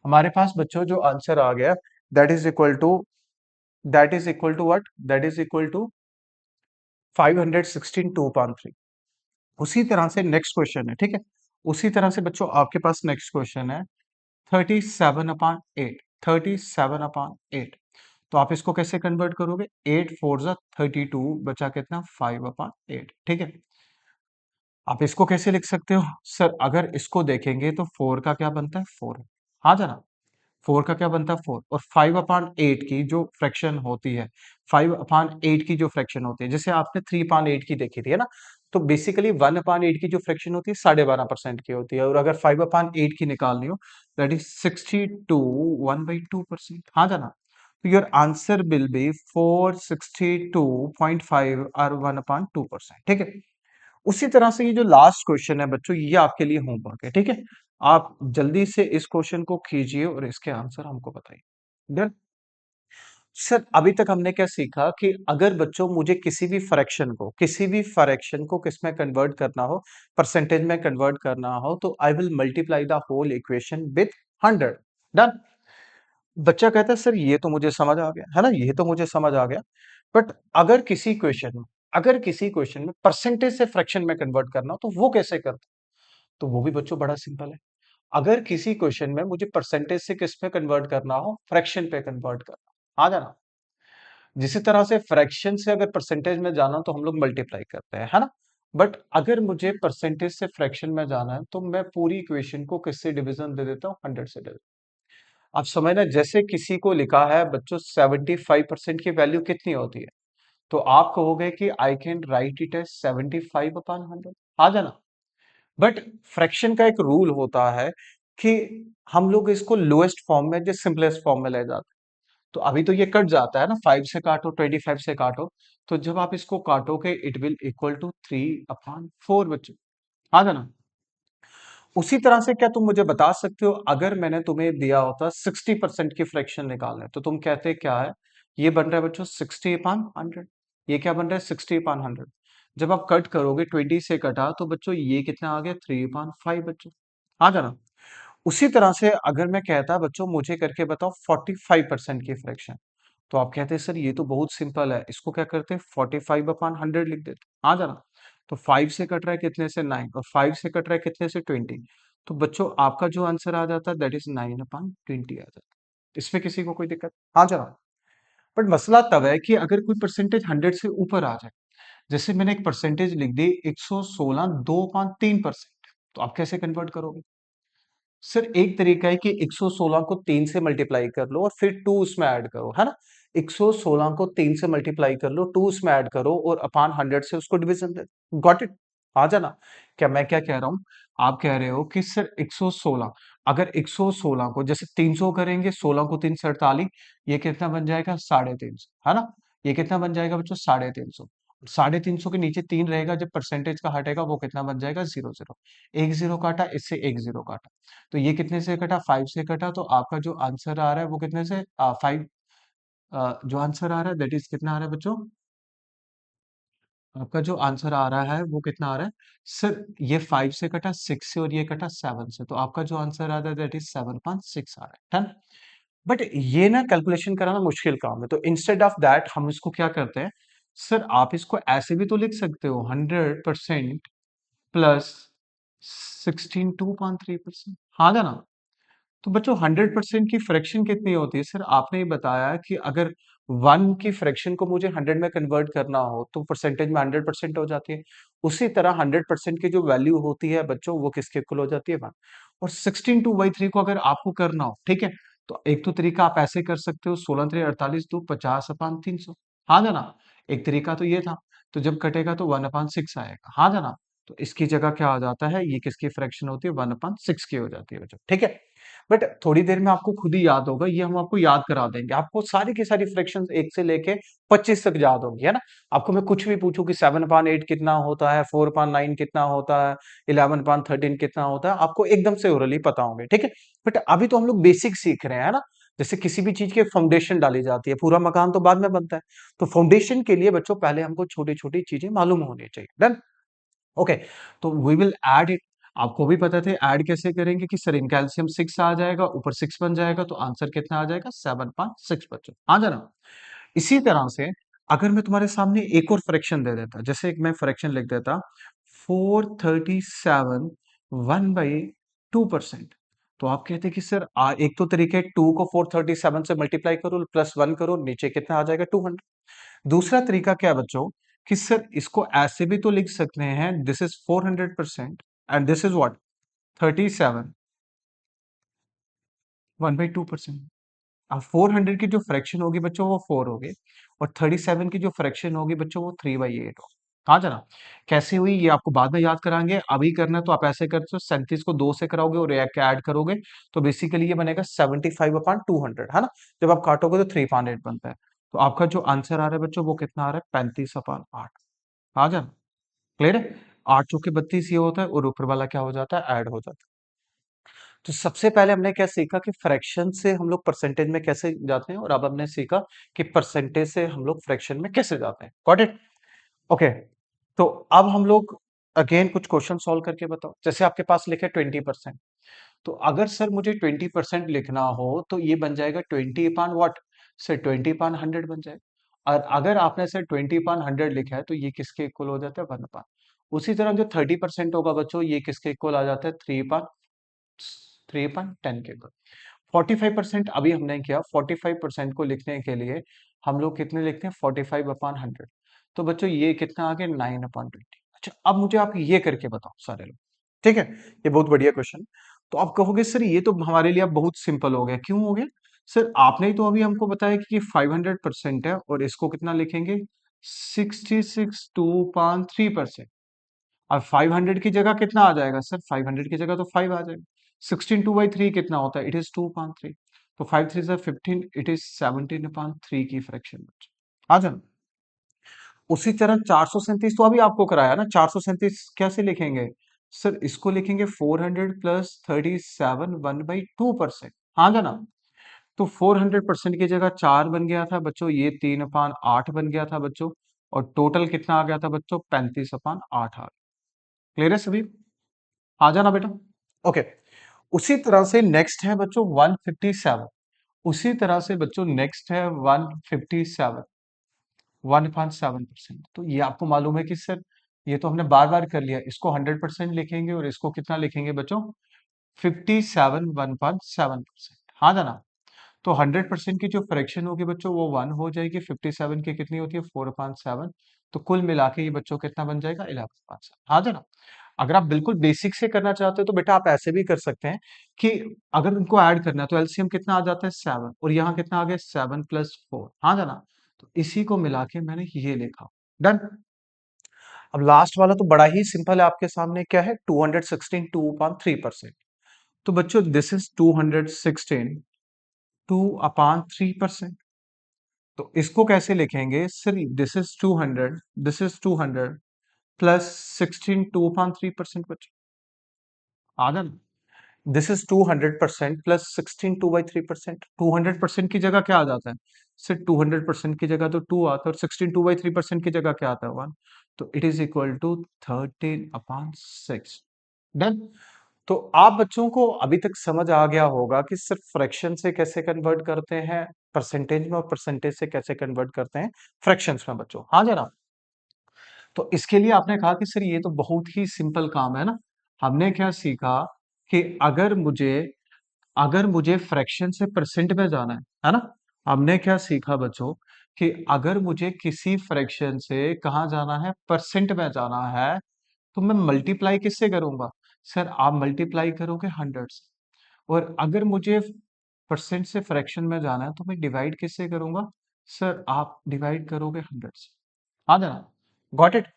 Speaker 1: हमारे पास बच्चों जो आंसर आ गया that is equal to what? That is equal to 516 2/3। उसी तरह से नेक्स्ट क्वेश्चन है, ठीक है, उसी तरह से बच्चों आपके पास नेक्स्ट क्वेश्चन है 37/8। 37/8, तो आप इसको कैसे कन्वर्ट करोगे? 8 4 32, बचा कितना? 5/8। ठीक है, आप इसको कैसे लिख सकते हो सर? अगर इसको देखेंगे तो 4 का क्या बनता है? 4। हाँ जाना? 4 का क्या बनता है? 4। और 5/8 की जो फ्रैक्शन होती है, 5/8 की जो फ्रैक्शन होती है, जैसे आपने 3/8 की देखी थी, है ना? तो बेसिकली 1/8 की जो फ्रैक्शन होती है 12.5% की होती है, और अगर 5/8 की निकालनी हो दैट इज 62 1/2%। हाँ जाना? तो योर आंसर विल बी 462.5 और 1/2%। ठीक है, उसी तरह से ये जो लास्ट क्वेश्चन है बच्चों, ये आपके लिए होमवर्क है। ठीक है, आप जल्दी से इस क्वेश्चन को कीजिए और इसके आंसर हमको बताइए। डन? सर अभी तक हमने क्या सीखा कि अगर बच्चों मुझे किसी भी फ्रैक्शन को किस में कन्वर्ट करना हो, परसेंटेज में कन्वर्ट करना हो, तो I will multiply the whole equation with 100। Done? बच्चा कहता है सर ये तो मुझे समझ आ गया, है ना, ये तो मुझे समझ आ गया, बट अगर किसी क्वेश्चन में परसेंटेज से फ्रैक्शन में कन्वर्ट करना हो तो वो कैसे करते? तो वो भी बच्चों बड़ा सिंपल है। अगर किसी क्वेश्चन में मुझे परसेंटेज से किस पे कन्वर्ट करना हो, फ्रैक्शन पे कन्वर्ट करना, आ जाना? जिसी तरह से फ्रैक्शन से अगर परसेंटेज में जाना हो तो हम लोग मल्टीप्लाई करते हैं, है ना? बट अगर मुझे परसेंटेज से फ्रैक्शन में जाना है तो मैं पूरी इक्वेशन को किससे डिवीजन दे देता हूँ? 100 से डिवीजन। अब समझना, जैसे किसी को लिखा है बच्चों 75% की वैल्यू कितनी होती है, तो आप कहोगे कि I can write it as 75/100। आ जाना? बट फ्रैक्शन का एक रूल होता है कि हम लोग इसको लोएस्ट फॉर्म में, जो सिंपलेस्ट फॉर्म में ले जाते हैं। तो अभी तो ये कट जाता है ना, 5 से काटो, 25 से काटो, तो जब आप इसको काटोगे इट विल इक्वल टू 3/4 बच्चों। आ जाना? उसी तरह से क्या तुम मुझे बता सकते हो, अगर मैंने तुम्हें दिया होता 60% की फ्रैक्शन निकालना है, तो तुम कहते क्या है? ये बन रहा है बच्चों 60/100। ये क्या बन रहा है? 60/100। जब आप कट करोगे, 20 से कटा, तो बच्चों ये कितना आ गया? 3/5 बच्चों। आ जाना? उसी तरह से अगर मैं कहता बच्चों मुझे करके बताओ 45% की फ्रैक्शन, तो आप कहते हैं सर ये तो बहुत सिंपल है, इसको क्या करते हैं? 45/100 लिख देते। आ जाना? तो 5 से कट रहा है कितने से? 9, और 5 से कट रहा है कितने से? 20। तो बच्चों आपका जो आंसर आ जाता है दैट इज 9/20 आ जाता है। इसमें किसी को कोई दिक्कत? हाँ जाना? बट मसला तब है कि अगर कोई परसेंटेज 100 से ऊपर आ जाए, जैसे मैंने एक परसेंटेज लिख दी 116 2/3%, तो आप कैसे कन्वर्ट करोगे? सर एक तरीका है कि 116 को 3 से मल्टीप्लाई कर लो और फिर 2 उसमें ऐड करो, है ना? 116 को 3 से मल्टीप्लाई कर लो, 2 उसमें ऐड करो और अपॉन 100 से उसको डिवीजन दे दो। Got it? आ जाना। क्या मैं क्या कह रहा हूँ? आप कह रहे हो कि सर 116, अगर 116 को जैसे 300 करेंगे, 16 को 3 से 48, ये कितना बन जाएगा? 350, है ना? ये कितना बन जाएगा बच्चों? 350। 350 के नीचे 3 रहेगा, जब परसेंटेज का हटेगा वो कितना बन जाएगा? 0 0। एक जीरो काटा, इससे एक जीरो काटा, तो ये कितने से कटा? 5 से कटा। तो आपका जो आंसर आ रहा है वो कितने से? 5। जो आंसर आ रहा है दैट इज कितना आ रहा है बच्चों? आपका जो आंसर आ रहा है वो कितना आ रहा है? सर ये 5 से कटा 6 से और ये कटा 7 से, तो आपका जो आंसर आ रहा है दैट इज 7.6 आ रहा है। डन। बट ये ना कैलकुलेशन कराना मुश्किल काम है, तो इंस्टेड ऑफ दैट हम इसको क्या करते हैं? सर आप इसको ऐसे भी तो लिख सकते हो, 100% प्लस 16.2% हाँ ना? तो बच्चों 100% की फ्रैक्शन कितनी होती है? सर आपने ही बताया कि अगर 1 की फ्रैक्शन को मुझे 100 में कन्वर्ट करना हो तो परसेंटेज में 100% हो जाती है। उसी तरह 100% की जो वैल्यू होती है बच्चों, वो किसके इक्वल हो जाती है? 1। और 16/2/3 को अगर आपको करना हो, ठीक है, तो एक तो तरीका आप ऐसे कर सकते हो, 16 3 48 2 50/300। हाँ ना? एक तरीका तो ये था। तो जब कटेगा तो 1/6 आएगा। हाँ ना? तो इसकी जगह क्या आ जाता है? ये किसकी फ्रैक्शन होती है? 1/6 की हो जाती है बच्चों, ठीक है। बट थोड़ी देर में आपको खुद ही याद होगा, ये हम आपको याद करा देंगे। आपको सारी की सारी फ्रैक्शंस 1 से लेके 25 तक याद होंगी, है ना? आपको मैं कुछ भी पूछूं कि 7/8 कितना होता है, 4/9 कितना होता है, 11/13 कितना होता है, आपको एकदम से ओरली पता होंगे, ठीक है। बट अभी तो हम लोग बेसिक सीख रहे हैं, है ना? जैसे किसी भी चीज की फाउंडेशन डाली जाती है, पूरा मकान तो बाद में बनता है। तो फाउंडेशन के लिए बच्चों पहले हमको छोटी छोटी चीजें मालूम होनी चाहिए। डन। ओके। तो वी विल ऐड इट। आपको भी पता थे ऐड कैसे करेंगे कि सर इन कैल्शियम 6 आ जाएगा, ऊपर 6 बन जाएगा, तो आंसर कितना आ जाएगा? 7.6 बच्चों। आ जाना। इसी तरह से अगर मैं तुम्हारे सामने एक और फ्रैक्शन दे देता, जैसे एक मैं फ्रैक्शन लिख देता 437 1/2%, तो आप कहते कि सर एक तो तरीके 2 को 437 से मल्टीप्लाई करो प्लस 1 करो, नीचे कितना आ जाएगा? 200। दूसरा तरीका क्या है बच्चों कि सर इसको ऐसे भी तो लिख सकते हैं, this is 400% and this is what? 37 1/2%। अब 400 की जो फ्रैक्शन होगी बच्चों वो 4 होगी, और 37 की जो फ्रैक्शन होगी बच्चों वो 3/8 होगी। कहा जाना? कैसे हुई ये आपको बाद में याद कराएंगे, अभी करना है तो आप ऐसे करते हो, 37 को 2 से कराओगे और एक ऐड करोगे, तो बेसिकली ये बनेगा 75/200, है ना? जब आप काटोगे तो 3/8 बनता है। तो आपका जो आंसर आ रहा है बच्चों वो कितना आ रहा है? 35/8। आ जाना? क्लियर है? 8 चौके 32 ये होता है और ऊपर वाला क्या हो जाता है? ऐड हो जाता है। तो सबसे पहले हमने क्या सीखा कि फ्रैक्शन से हम लोग परसेंटेज में कैसे जाते हैं, और अब हमने सीखा कि परसेंटेज से हम लोग फ्रैक्शन में कैसे जाते हैं। Got it? ओके। तो अब हम लोग अगेन कुछ क्वेश्चन सॉल्व करके बताओ। जैसे आपके पास लिखे 20%, तो अगर सर मुझे 20% लिखना हो तो ये बन जाएगा 20/what? सर 20/100 बन जाएगा। और अगर आपने सर 20/100 लिखा है तो ये किसके इक्वल हो जाता है? 1/। उसी तरह जो 30% होगा बच्चों, ये किसके इक्वल आ जाता है? 3/10 के इक्वल। 45% अभी हमने किया, 45% को लिखने के लिए हम लोग कितने लिखते हैं? 45/100। तो बच्चों ये कितना आ गया? 9/20। अच्छा अब मुझे आप ये करके बताओ सारे लोग, ठीक है? ये बहुत बढ़िया क्वेश्चन। तो आप कहोगे सर ये तो हमारे लिए अब बहुत सिंपल हो गया। क्यों हो गया? सर आपने ही तो अभी हमको बताया कि ये 500% है, और इसको कितना लिखेंगे? 66.2% अब 500 की जगह कितना आ जाएगा? सर 500 की जगह तो 5 आ जाएगा। 16/2/3 कितना होता है? It is 2/3। तो 5 3 से 15, इट इज 17/3 की फ्रैक्शन। आ जाना। उसी तरह 437 तो अभी आपको कराया ना, 437 कैसे लिखेंगे? सर इसको लिखेंगे 400 प्लस 37 1/2%। हाँ जाना। तो 400% की जगह 4 बन गया था बच्चों, ये 3/8 बन गया था बच्चों, और टोटल कितना आ गया था बच्चों? 35/8 आ। क्लियर है सभी? आ जाना बेटा। ओके। उसी तरह से नेक्स्ट है बच्चों 157। उसी तरह से बच्चों नेक्स्ट है 157, 1.7%। तो ये आपको मालूम है कि सर ये तो हमने बार बार कर लिया, इसको 100% लिखेंगे और इसको कितना लिखेंगे बच्चों? 57 1.7%। हाँ जाना। तो 100% की जो फ्रैक्शन होगी बच्चों वो 1 हो जाएगी, 57 की कितनी होती है? 4/7। तो कुल मिला के ये बच्चों कितना बन जाएगा? 11/7। हाँ जाना। अगर आप बिल्कुल बेसिक से करना चाहते हो तो बेटा आप ऐसे भी कर सकते हैं कि अगर इनको ऐड करना है तो एलसीएम कितना आ जाता है 7 और यहाँ कितना आ गया 7 + 4 हाँ जाना। तो इसी को मिला के मैंने ये लिखा। डन। अब लास्ट वाला तो बड़ा ही सिंपल है आपके सामने क्या है 216 2/3%। तो बच्चों दिस इज 216 2/3%। तो इसको कैसे लिखेंगे सर दिस इज 200 प्लस 16 2/3% बच्चों आ जाना। This is 200% plus 16 2/3%। 200% की जगह क्या आ जाता है सिर्फ 200% की जगह तो 2 आता है और 16 2/3% की जगह क्या आता है 1। तो it is equal to 13/6। Done. तो आप बच्चों को अभी तक समझ आ गया होगा कि सिर्फ फ्रैक्शन से कैसे कन्वर्ट करते हैं परसेंटेज में और परसेंटेज से कैसे कन्वर्ट करते हैं फ्रैक्शंस में बच्चों हाँ जनाब। तो इसके लिए आपने कहा कि सर ये तो बहुत ही सिंपल काम है ना। हमने क्या सीखा कि अगर मुझे फ्रैक्शन से परसेंट में जाना है ना। हमने क्या सीखा बच्चों कि अगर मुझे किसी फ्रैक्शन से कहाँ जाना है परसेंट में जाना है तो मैं मल्टीप्लाई किससे करूंगा सर आप मल्टीप्लाई करोगे 100 से। और अगर मुझे परसेंट से फ्रैक्शन में जाना है तो मैं डिवाइड किससे करूंगा सर आप डिवाइड करोगे 100 से। हाँ ना। Got it.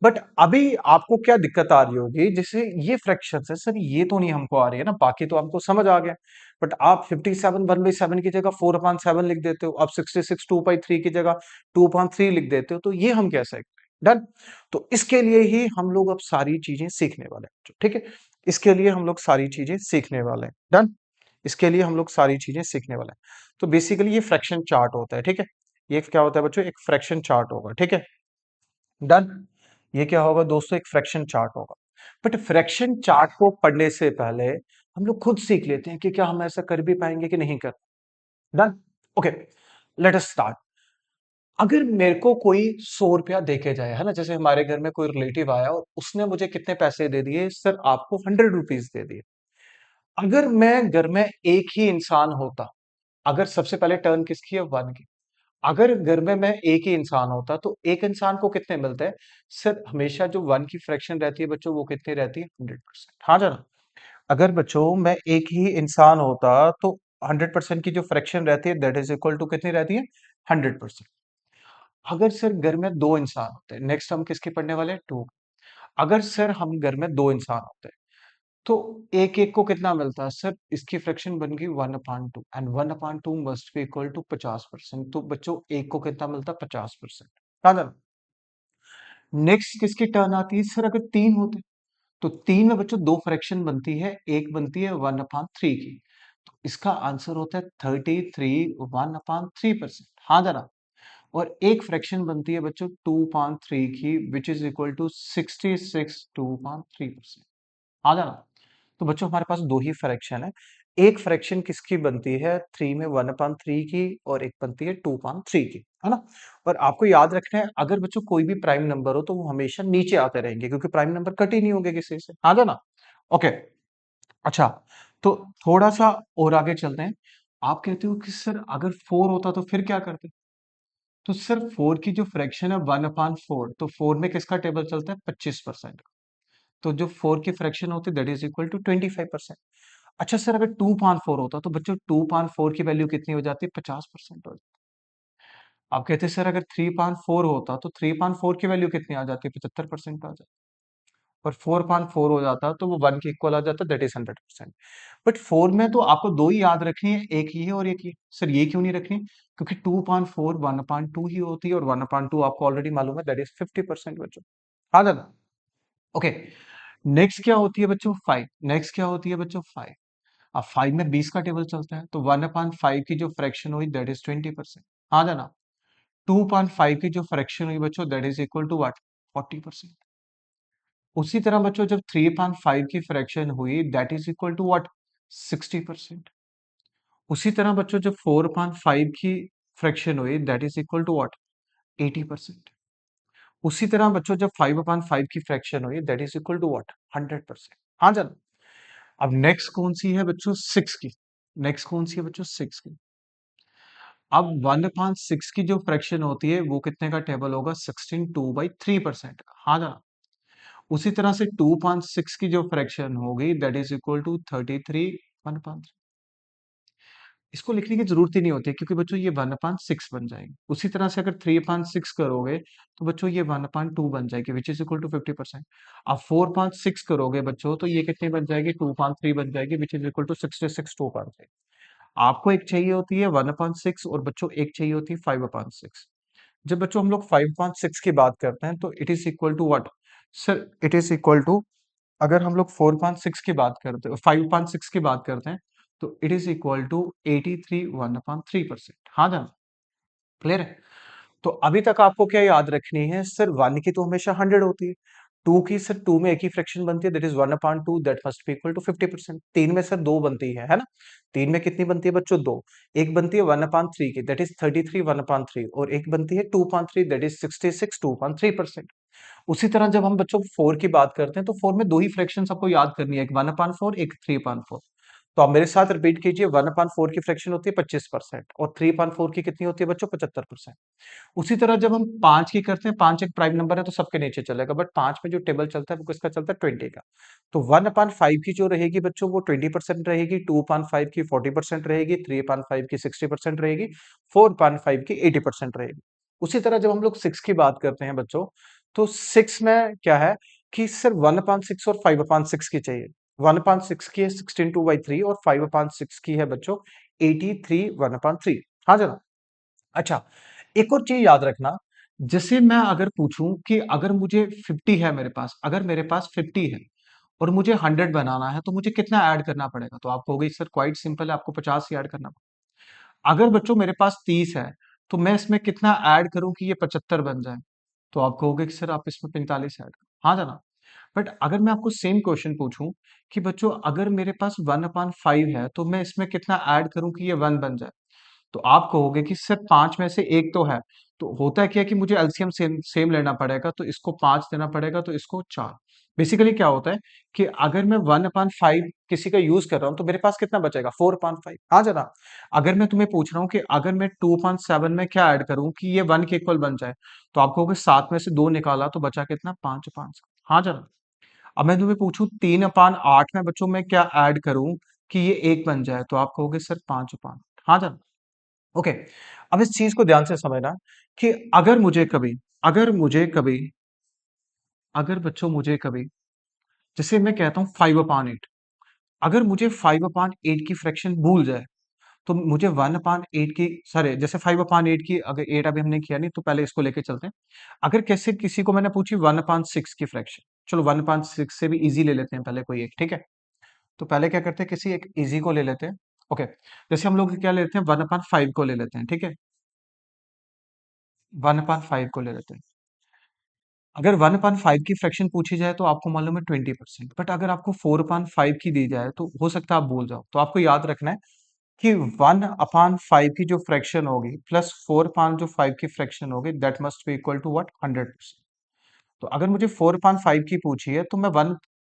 Speaker 1: बट अभी आपको क्या दिक्कत आ रही होगी जैसे ये फ्रैक्शन है सर ये तो नहीं हमको आ रही है ना बाकी तो हमको समझ आ गया। बट आप 57 1/7 की जगह 4/7 लिख देते हो आप 66 2/3 की जगह 2/3 लिख देते हो तो ये हम कैसे डन। तो इसके लिए ही हम लोग अब सारी चीजें सीखने वाले हैं ठीक है। इसके लिए हम लोग सारी चीजें सीखने वाले हैं डन। इसके लिए हम लोग सारी चीजें सीखने वाले हैं। तो बेसिकली ये फ्रैक्शन चार्ट होता है ठीक है। ये क्या होता है बच्चों एक फ्रैक्शन चार्ट होगा ठीक है। डन। ये क्या होगा दोस्तों एक फ्रैक्शन चार्ट होगा। बट फ्रैक्शन चार्ट को पढ़ने से पहले हम लोग खुद सीख लेते हैं कि क्या हम ऐसा कर भी पाएंगे कि नहीं कर। Done. Okay let us start. अगर मेरे को कोई 100 रुपया दे के जाए है ना जैसे हमारे घर में कोई रिलेटिव आया और उसने मुझे कितने पैसे दे दिए सर आपको 100 रुपीज दे दिए। अगर मैं घर में एक ही इंसान होता अगर सबसे पहले टर्न किसकी है 1 की। अगर घर में मैं एक ही इंसान होता तो एक इंसान को कितने मिलते हैं सर हमेशा जो 1 की फ्रैक्शन रहती है बच्चों वो कितनी रहती है 100%। हाँ जाना। अगर बच्चों मैं एक ही इंसान होता तो 100% की जो फ्रैक्शन रहती है दैट इज इक्वल टू कितनी रहती है 100%। अगर सर घर में दो इंसान होते हैं नेक्स्ट हम किसके पढ़ने वाले हैं 2। अगर सर हम घर में दो इंसान होते हैं तो एक एक को कितना मिलता है सर इसकी फ्रैक्शन बन गई 1/2 and 1/2 must be equal to 50%। तो बच्चों एक को कितना मिलता है 50%। हाँ। नेक्स्ट किसकी टर्न आती है सर अगर तीन होते तो तीन में बच्चों दो फ्रैक्शन बनती है एक बनती है 1/3 की। तो इसका आंसर होता है 33 1/3%। हाँ जरा। और एक फ्रैक्शन बनती है बच्चों 2/3 की विच इज इक्वल टू 66 2/3%। हाँ जरा। तो बच्चों हमारे पास दो ही फ्रैक्शन है। एक फ्रैक्शन किसकी बनती है 3 में 1/3 की और एक बनती है 2/3 की है ना। और आपको याद रखना है अगर बच्चों कोई भी प्राइम नंबर हो तो वो हमेशा नीचे आते रहेंगे क्योंकि प्राइम नंबर कट ही नहीं होंगे किसी से हाँ ना। ओके। अच्छा। तो थोड़ा सा और आगे चलते हैं। आप कहते हो कि सर अगर 4 होता तो फिर क्या करते। तो सर 4 की जो फ्रैक्शन है 1/4 तो 4 में किसका टेबल चलता है 25%। तो जो 4 की फ्रैक्शन होती है दैट इज इक्वल टू 25%। अच्छा सर अगर 2/4 होता तो बच्चों 2/4 की वैल्यू कितनी हो जाती है 50% हो जाती। आप कहते हैं सर अगर 3/4 होता तो 3/4 की वैल्यू कितनी आ जाती 75% आ जाती। और 4/4 हो जाता तो वो 1 के इक्वल आ जाता दैट इज 100%। बट 4 में तो आपको दो ही याद रखनी है एक ही है और एक ही सर ये क्यों नहीं रखनी क्योंकि 2/4 1/2 ही होती है और 1/2 आपको ऑलरेडी मालूम है दैट इज 50% बच्चों। हाँ दादा। ओके। नेक्स्ट क्या होती है बच्चों 5। नेक्स्ट क्या होती है बच्चों 5। अब 5 में 20 का टेबल चलता है तो 1/5 की जो फ्रैक्शन हुई दैट इज 20%। हाँ जाना। 2/5 की जो फ्रैक्शन हुई बच्चों that is equal to what 40%। उसी तरह बच्चों जब 3/5 की फ्रैक्शन हुई that is equal to what 60%। उसी तरह बच्चों जब 4/5 की फ्रैक्शन हुई that is equal to what 80%। उसी तरह बच्चों जब 5/5 की फ्रैक्शन हुई that is equal to what 100%। हाँ जाना। अब नेक्स्ट कौन सी है बच्चों 6 की। नेक्स्ट कौन सी है बच्चों 6 की। अब 1/6 की जो फ्रैक्शन होती है वो कितने का टेबल होगा 16 2/3% का हाँ ना। उसी तरह से 2.6 की जो फ्रैक्शन होगी दैट इज इक्वल टू 33 1/3। इसको लिखने की जरूरत ही नहीं होती क्योंकि बच्चों ये 1/6 बन जाएगी। उसी तरह से अगर 3/6 करोगे तो बच्चों ये 1/2 बन जाएगी विच इज इक्वल टू 50%। अब 4/6 करोगे बच्चों तो ये कितनी बन जाएगी 2.3 बन जाएगी विच इज इक्वल टू 66 2/3। आपको एक चाहिए होती है 1/6 और बच्चों एक चाहिए होती है 5/6। जब बच्चों हम लोग 5.6 की बात करते हैं तो it is equal to what sir, it is equal to, अगर हम लोग 4.6 की बात करते हैं 5.6 की बात करते हैं तो इट इज इक्वल टू 83 1/3%। हाँ जान, क्लियर है। तो अभी तक आपको क्या याद रखनी है सर, वन की तो हमेशा 100 होती है, टू की सर टू में एक ही फ्रैक्शन बनती है that is 1/2 that must be equal to 50%। तीन में सर दो बनती है ना। तीन में कितनी बनती है बच्चों, दो। एक बनती है 1/3 की दैट इज 33 1/3 और एक बनती है 2.3 दैट इज 66 2.3%। उसी तरह जब हम बच्चों फोर की बात करते हैं तो फोर में दो ही फ्रैक्शन आपको याद करनी है, एक 1/4 एक 3/4। तो आप मेरे साथ रिपीट कीजिए, 1/4 की फ्रैक्शन होती है 25% और 3/4 की कितनी होती है बच्चों 75%। उसी तरह जब हम पांच की करते हैं, पांच एक प्राइम नंबर है तो सबके नीचे चलेगा, बट पांच में जो टेबल चलता है वो किसका चलता है 20 का। तो 1/5 की जो रहेगी बच्चों वो 20% रहेगी, 2/5 की 40% रहेगी, 3/5 की 60% रहेगी, 4/5 की 80% रहेगी। उसी तरह जब हम लोग सिक्स की बात करते हैं बच्चों तो सिक्स में क्या है कि सिर्फ 1/6 और 5/6 की चाहिए। 1/6 की है 16 2/3 और 5/6 की है बच्चों 83 1/3। हाँ जना। अच्छा, एक और चीज याद रखना, जैसे मैं अगर पूछूं कि अगर मुझे 50 है मेरे पास, अगर मेरे पास 50 है और मुझे 100 बनाना है तो मुझे कितना ऐड करना पड़ेगा, तो आप कहोगे सर क्वाइट सिंपल है, आपको 50 ही ऐड करना पड़ेगा। अगर बच्चों मेरे पास 30 है तो मैं इसमें कितना ऐड करूं कि ये 75 बन जाए, तो आप कहोगे कि सर आप इसमें 45 ऐड करो। हाँ जाना। बट अगर मैं आपको सेम क्वेश्चन पूछूं कि बच्चों अगर मेरे पास 1/5 है तो मैं इसमें कितना ऐड करूं कि ये 1 बन जाए, तो आप कहोगे कि सर पांच में से एक तो है, तो होता है क्या कि मुझे एलसीएम सेम सेम लेना पड़ेगा, तो इसको पांच देना पड़ेगा तो इसको चार। बेसिकली क्या होता है कि अगर मैं 1/5 किसी का यूज कर रहा हूं तो मेरे पास कितना बचेगा 4/5। हाँ जरा, अगर मैं तुम्हें पूछ रहा हूँ कि अगर मैं 2.7 में क्या ऐड करूं कि ये 1 के इक्वल बन जाए, तो आप कहोगे सात में से दो निकाला तो बचा कितना 5/5। हाँ जरा, अब मैं तुम्हें पूछूं 3/8 में बच्चों में क्या ऐड करूं कि ये एक बन जाए, तो आप कहोगे सर 5/5। हाँ जरा। ओके, अब इस चीज को ध्यान से समझना कि अगर मुझे कभी अगर बच्चों मुझे कभी जैसे मैं कहता हूँ 5/8, अगर मुझे 5/8 की फ्रैक्शन भूल जाए तो मुझे 1/8 की, सॉरी जैसे 5/8 की, अगर 8 अभी हमने किया नहीं तो पहले इसको लेके चलते हैं। अगर कैसे किसी को मैंने पूछी 1/6 की फ्रैक्शन, चलो 1/6 से भी इजी ले लेते हैं पहले कोई एक, ठीक है। तो पहले क्या करते हैं, किसी एक इजी को ले लेते हैं। ओके, जैसे हम लोग क्या लेते हैं 1/5 को ले लेते हैं, ठीक है। 1/5 को ले लेते हैं। अगर 1/5 की फ्रैक्शन पूछी जाए तो आपको मालूम है 20%, बट अगर आपको 4/5 की दी जाए तो हो सकता है आप भूल जाओ। तो आपको याद रखना है कि 1/5 की जो फ्रैक्शन होगी प्लस 4/5 की फ्रैक्शन होगी that must be equal to what 100%। तो अगर मुझे 4/5 की पूछी है तो मैं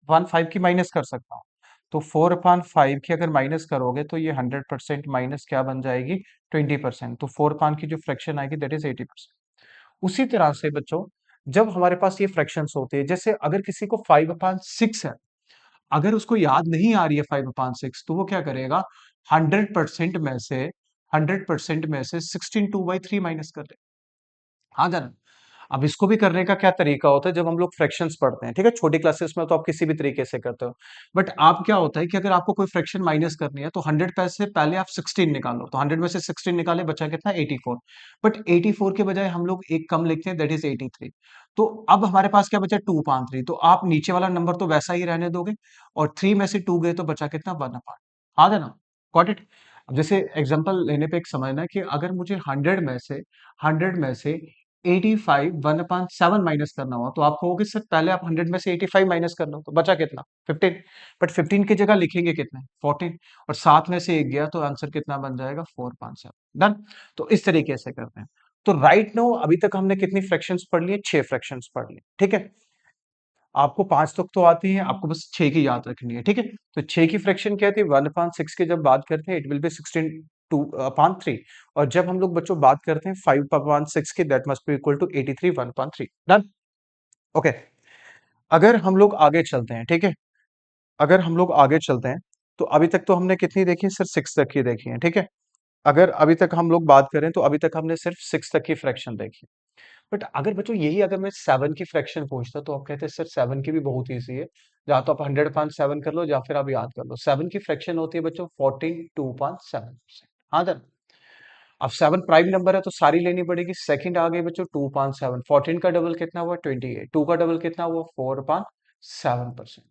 Speaker 1: 1/5 की माइनस कर सकता हूँ। तो 4/5 की अगर माइनस करोगे तो ये 100% माइनस क्या बन जाएगी 20%। तो 4/5 की जो फ्रैक्शन आएगी दैट इज 80%। उसी तरह से बच्चों जब हमारे पास ये फ्रैक्शंस होते हैं, जैसे अगर किसी को 5/6 है, अगर उसको याद नहीं आ रही है 5/6 तो वो क्या करेगा, 100% में से 100% में से 16 2/3 माइनस कर दे। हाँ जाना। अब इसको भी करने का क्या तरीका होता है, जब हम लोग फ्रैक्शंस पढ़ते हैं, ठीक है, छोटी क्लासेस में तो आप किसी भी तरीके से करते हो, बट आप क्या होता है कि अगर आपको कोई फ्रैक्शन माइनस करनी है तो 100 पे से पहले आप 16 निकालो, तो 100 में से 16 निकाले बचा कितना 84। बट 84 के बजाय हम लोग एक कम लिखते हैं दैट इज 83। तो अब हमारे पास क्या बचा 2/3, तो आप नीचे वाला नंबर तो वैसा ही रहने दोगे और 3 में से 2 गए तो बचा कितना 1/5। हाँ है ना, गॉट इट। अब जैसे एग्जांपल लेने पे एक समझना है कि अगर मुझे 100 में से 85 1/7 माइनस करना हुआ तो आप कहोगे सर पहले आप 100 में से 85 माइनस कर लो, तो बचा कितना 15। बट 15 की जगह लिखेंगे कितने 14, और सात में से एक गया तो आंसर कितना बन जाएगा 4/7। डन। तो इस तरीके से करते हैं। तो राइट नो अभी तक हमने कितनी फ्रैक्शंस पढ़ लिए, छह फ्रैक्शंस पढ़ लिए, ठीक है। आपको पांच तक तो आती है, आपको बस छह की याद रखनी है, ठीक है। तो छह की फ्रैक्शन क्या थी 1/6 की जब बात करते हैं इट विल बी 16 2/3, और जब हम लोग बच्चों बात करते हैं 5/6 की that must be equal to 83 1/3। Done. Okay, अगर हम लोग आगे चलते हैं, ठीक है, अगर हम लोग आगे चलते हैं, तो अभी तक तो हमने कितनी देखी है, सिर्फ सिक्स तक की देखी है, ठीक है। अगर अभी तक हम लोग बात करें तो अभी तक हमने सिर्फ सिक्स तक की फ्रैक्शन देखी। बट अगर बच्चों यही अगर मैं सेवन की फ्रैक्शन पूछता तो आप कहते हैं सर सेवन की भी बहुत ईजी है, या तो आप 100/7 कर लो या फिर आप याद कर लो। सेवन की फ्रैक्शन होती है बच्चों 14 2.7%। हाँ सर, अब सेवन प्राइम नंबर है तो सारी लेनी पड़ेगी। सेकंड आ गई बच्चों 2.7, 14 का डबल कितना हुआ 28, टू का डबल कितना हुआ 4.7%।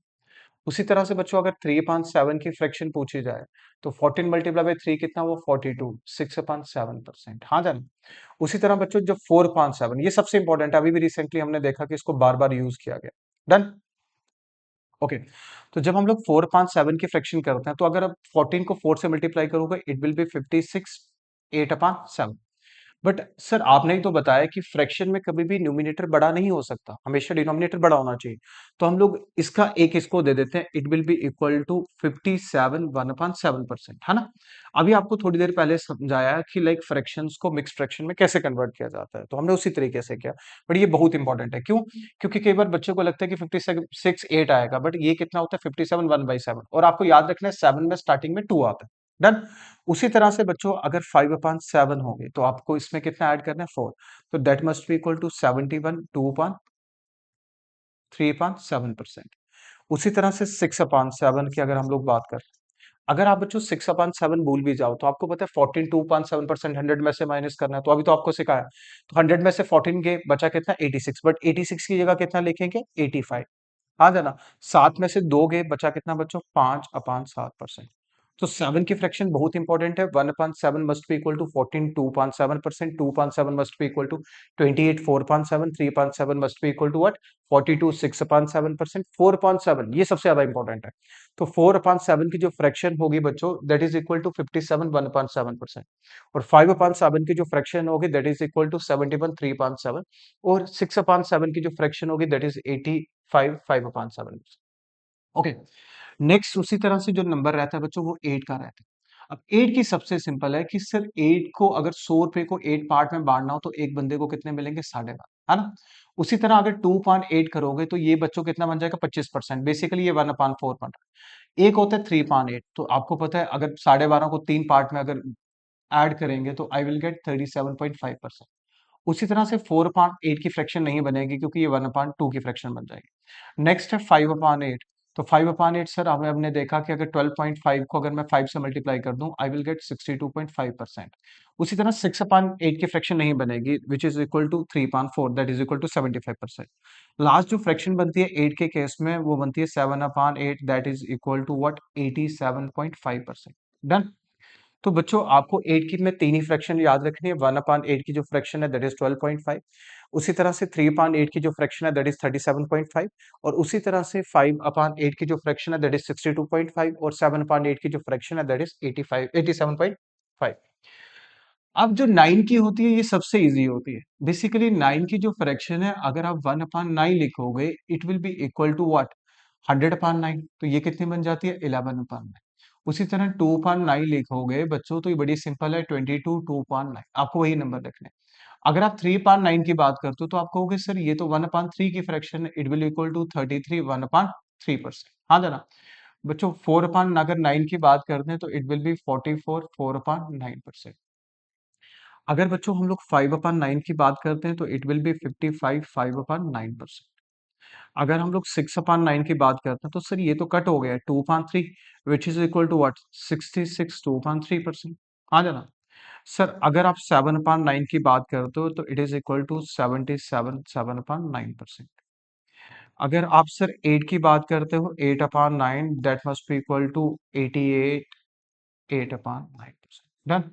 Speaker 1: उसी तरह से बच्चों अगर 3/7 की फ्रैक्शन पूछी जाए तो 14 मल्टीप्लाई बाई 3 कितना हुआ 42, 6/7%। हाँ जान। उसी तरह बच्चों जो 4/7, ये सबसे इंपॉर्टेंट है, अभी भी रिसेंटली हमने देखा कि इसको बार बार यूज किया गया। डन। ओके। तो जब हम लोग 4/7 की फ्रैक्शन करते हैं तो अगर आप 14 को 4 से मल्टीप्लाई करोगे it will B 56 8/7। But sir आपने ही तो बताया कि फ्रैक्शन में कभी भी न्यूमिनेटर बड़ा नहीं हो सकता, हमेशा डिनोमिनेटर बड़ा होना चाहिए। तो हम लोग इसका एक इसको दे देते हैं, it will be equal to 57 1/7%, है ना। अभी आपको थोड़ी देर पहले समझाया कि लाइक फ्रैक्शंस को मिक्स फ्रैक्शन में कैसे कन्वर्ट किया जाता है, तो हमने उसी तरीके से किया। बट ये बहुत इंपॉर्टेंट है, क्यों? क्योंकि कई बार बच्चों को लगता है कि 56 8 आएगा, बट ये कितना होता है 57 1/7, और आपको याद रखना है 7 में स्टार्टिंग में 2 आता है। डन। उसी तरह से बच्चों अगर 5/7 होंगे तो आपको इसमें कितना ऐड करना है 4, तो that must be equal to 71 2/3/7%। उसी तरह से 6/7 की अगर हम लोग बात करें, अगर आप बच्चों 6/7 भूल भी जाओ तो आपको पता है 14 2.7% 100 में से माइनस करना है, तो अभी तो आपको सिखाया। तो 100 में से 14 के बचा कितना 86, बट 86 की जगह कितना लिखेंगे 85। हाँ जाना। 7 में से 2 गए बचा कितना बच्चों 5/7%। तो 7 की फ्रैक्शन बहुत इंपॉर्टेंट है। 1/7 must be equal to 14 2.7%, 2/7 must be equal to 28 4/7, 3/7 must be equal to what 42 6/7%, 4/7 ये सबसे ज्यादा इंपॉर्टेंट है। तो 4/7 की जो फ्रैक्शन होगी बच्चों दैट इज इक्वल टू 57 1/7%, और 5/7 की जो फ्रैक्शन होगी दैट इज इक्वल टू 71 3/7, और 6/7 की जो फ्रैक्शन होगी दैट इज 85 5/7। ओके। नेक्स्ट उसी तरह से जो नंबर रहता है बच्चों वो 8 का रहता है। अब 8 की सबसे सिंपल है कि सर 8 को अगर 100 रुपए को 8 पार्ट में बांटना हो तो एक बंदे को कितने मिलेंगे 12.5, है ना। उसी तरह अगर 2/8 करोगे तो ये बच्चों कितना बन जाएगा 25%, बेसिकली ये 1/4 बन रहा है। एक होता है 3/8, तो आपको पता है अगर 12.5 को 3 पार्ट में अगर ऐड करेंगे तो आई विल गेट 37.5%। उसी तरह से 4/8 की फ्रैक्शन नहीं बनेगी क्योंकि ये 1/2 की फ्रैक्शन बन जाएगी। नेक्स्ट है 5/8। तो 5/8 सर हमें हमने देखा कि अगर 12.5 को अगर मैं 5 से मल्टीप्लाई कर दूं आई विल गेट 62.5%। उसी तरह 6/8 की फ्रैक्शन नहीं बनेगी which is equal to 3/4 that is equal to 75%। Last जो फ्रैक्शन बनती है 8 के केस में वो बनती है 7/8 that is equal to what 87.5%। Done. तो बच्चों आपको 8 की में तीन ही फ्रैक्शन याद रखनी है। 1/8 की जो फ्रैक्शन है दैट इज 12.5, उसी तरह से 3/8 की जो फ्रैक्शन है दैट इज 37.5, और उसी तरह से 5/8 की जो फ्रैक्शन है दैट इज 62.5, और 7/8 की जो फ्रैक्शन है दैट इज 85 87.5। अब जो 9 की होती है ये सबसे इजी होती है। बेसिकली 9 की जो फ्रैक्शन है अगर आप 1/9 लिखोगे it will be equal to what 100/9, तो ये कितनी बन जाती है 11/9। उसी तरह 2/9 लिखोगे बच्चों तो ये बड़ी सिंपल है 22 2/9, आपको वही नंबर रखने हैं। अगर आप 3/9 की बात करते हो तो आप कहोगे सर ये तो 1/3 की फ्रैक्शन है इट विल इक्वल टू 33 1/3%। हाँ जरा बच्चों 4 अगर 9 की बात करते हैं तो इट विल बी 44 4/9%। अगर बच्चों हम लोग 5/9 की बात करते हैं तो इट विल बी 55 5/9%। अगर हम लोग 6/9 की बात करते हैं तो सर ये तो कट हो गया 2/3 which is equal to what 66 2/3%। हाँ जाना। सर अगर आप 7/9 की बात करते हो तो इट इज इक्वल टू 77 7/9%। अगर आप सर 8 की बात करते हो 8/9 that must be equal to 88 8/9%। Done.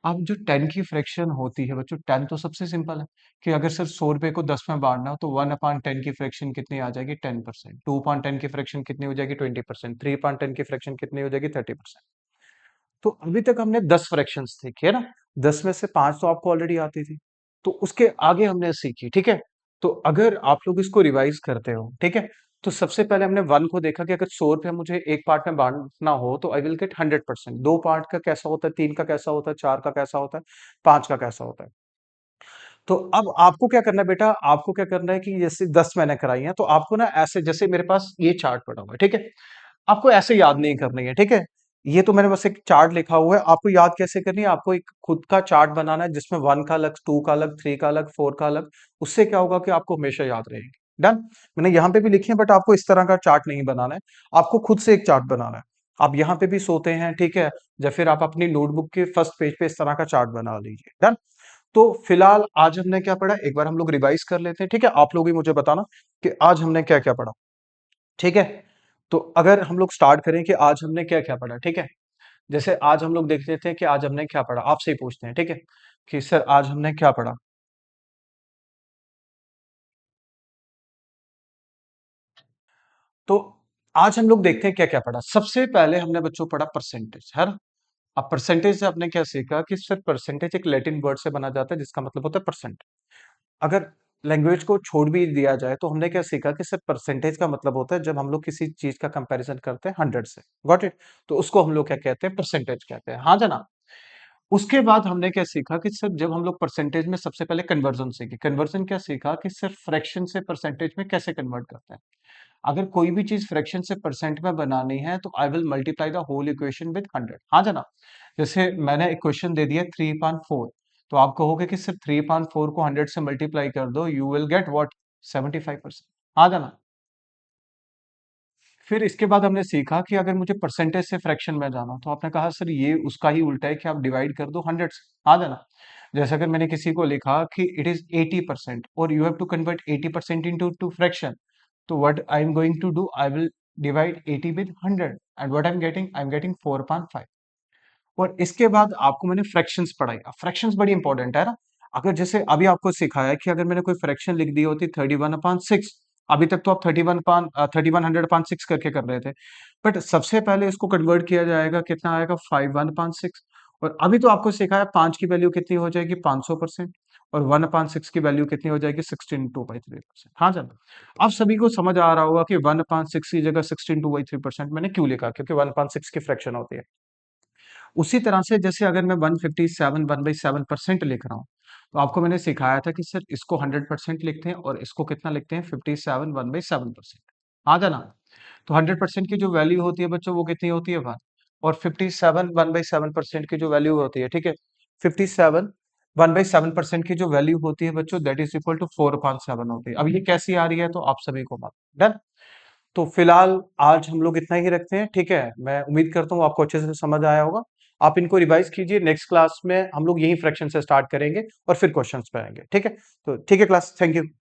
Speaker 1: अब जो 10 की फ्रैक्शन होती है बच्चों 10 तो सबसे सिंपल है कि अगर सर 100 रुपए को 10 में बांटना हो तो 1/10 की फ्रैक्शन कितनी आ जाएगी 10%, 2/10 की फ्रैक्शन कितनी हो जाएगी 20%, 3/10 की फ्रैक्शन कितनी हो जाएगी 30%। तो अभी तक हमने 10 फ्रैक्शंस देखी है ना। 10 में से 5 तो आपको ऑलरेडी आती थी, तो उसके आगे हमने सीखी, ठीक है। तो अगर आप लोग इसको रिवाइज करते हो, ठीक है, तो सबसे पहले हमने 1 को देखा कि अगर 100 रुपया मुझे एक पार्ट में बांटना हो तो आई विल गेट 100%। दो पार्ट का कैसा होता है, 3 का कैसा होता है, 4 का कैसा होता है, 5 का कैसा होता है। तो अब आपको क्या करना है बेटा, आपको क्या करना है कि जैसे 10 मैंने कराई हैं, तो आपको ना ऐसे जैसे मेरे पास ये चार्ट पड़ा हुआ है, ठीक है? आपको ऐसे याद नहीं करनी है, ठीक है? ये तो मैंने बस एक चार्ट लिखा हुआ है, आपको याद कैसे करनी है? आपको एक खुद का चार्ट बनाना है जिसमें 1 का अलग, 2 का अलग, 3 का अलग, 4 का अलग। उससे क्या होगा कि आपको हमेशा याद रहेगी। डन? मैंने यहाँ पे भी लिखी है बट आपको इस तरह का चार्ट नहीं बनाना है, आपको खुद से एक चार्ट बनाना है। आप यहाँ पे भी सोते हैं, ठीक है? या फिर आप अपनी नोटबुक के फर्स्ट पेज पे इस तरह का चार्ट बना लीजिए। डन? तो फिलहाल आज हमने क्या पढ़ा, एक बार हम लोग रिवाइज कर लेते हैं, ठीक है? आप लोग भी मुझे बताना कि आज हमने क्या क्या पढ़ा, ठीक है? तो अगर हम लोग स्टार्ट करें कि आज हमने क्या क्या पढ़ा, ठीक है? जैसे आज हम लोग देख लेते हैं कि आज हमने क्या पढ़ा, आपसे ही पूछते हैं, ठीक है? कि सर आज हमने क्या पढ़ा? तो आज हम लोग देखते हैं क्या क्या पढ़ा। सबसे पहले हमने बच्चों पढ़ा परसेंटेज, है ना? अब परसेंटेज से आपने क्या सीखा कि सर परसेंटेज एक लैटिन वर्ड से बना जाता है जिसका मतलब होता है परसेंट। अगर लैंग्वेज को छोड़ भी दिया जाए तो हमने क्या सीखा कि सिर्फ परसेंटेज का मतलब होता है जब हम लोग किसी चीज का कंपैरिजन करते हैं 100 से। Got it? तो उसको हम लोग क्या कहते हैं, परसेंटेज कहते हैं। हाँ जना? उसके बाद हमने क्या सीखा कि सिर्फ जब हम लोग परसेंटेज में सबसे पहले कन्वर्जन सीखे। कन्वर्जन क्या सीखा कि सिर्फ फ्रैक्शन से परसेंटेज में कैसे कन्वर्ट करते हैं। अगर कोई भी चीज फ्रैक्शन से परसेंट में बनानी है तो I will multiply the whole equation with 100। हाँ जना? जैसे मैंने इक्वेशन दे दिया 3/4, तो आप कहोगे कि सिर्फ 3/4 को 100 से मल्टीप्लाई कर दो, यू विल गेट व्हाट, 75%। हाँ जना? फिर इसके बाद हमने सीखा कि अगर मुझे परसेंटेज से फ्रैक्शन में जाना, तो आपने कहा सर ये उसका ही उल्टा है कि आप डिवाइड कर दो 100 से। हाँ जना? जैसे अगर मैंने किसी को लिखा कि इट इज 80% और you have to convert 80% into to fraction, तो what I am going to do, I will divide 80 with 100 and what I am getting 4/5। और इसके बाद आपको मैंने फ्रैक्शंस पढ़ाई। अब फ्रैक्शंस बड़ी इंपॉर्टेंट है ना? अगर जैसे अभी आपको सिखाया कि अगर मैंने कोई फ्रैक्शन लिख दी होती 31/6, अभी तक तो आप 31/6 करके कर रहे थे, बट सबसे पहले इसको कन्वर्ट किया जाएगा, कितना आएगा, 5/6। और अभी तो आपको सिखाया 5 की वैल्यू कितनी हो जाएगी, 500%। और 1/6 की वैल्यू कितनी हो जाएगी, 16/2/3%। हाँ सर? आप सभी को समझ आ रहा होगा कि 1/6 की जगह 16/2/3% मैंने क्यों लिखा, क्योंकि 1/6 की फ्रैक्शन होती है। उसी तरह से जैसे अगर मैं 157 1/7% लिख रहा हूँ, तो आपको मैंने सिखाया था कि सर इसको 100% लिखते हैं और इसको कितना लिखते हैं, 57 1/7%। हाँ था ना? तो 100% की जो वैल्यू होती है बच्चों वो कितनी होती है, 1। और 57 1/7% की जो वैल्यू होती है, ठीक है? 57 1/7% की जो वैल्यू होती है बच्चों, दैट इज इक्वल टू 4/7 होती है। अब ये कैसी आ रही है तो आप सभी को मालूम। डन? तो फिलहाल आज हम लोग इतना ही रखते हैं, ठीक है? मैं उम्मीद करता हूँ आपको अच्छे से समझ आया होगा। आप इनको रिवाइज कीजिए, नेक्स्ट क्लास में हम लोग यही फ्रैक्शन से स्टार्ट करेंगे और फिर क्वेश्चंस पे आएंगे, ठीक है? तो ठीक है क्लास, थैंक यू।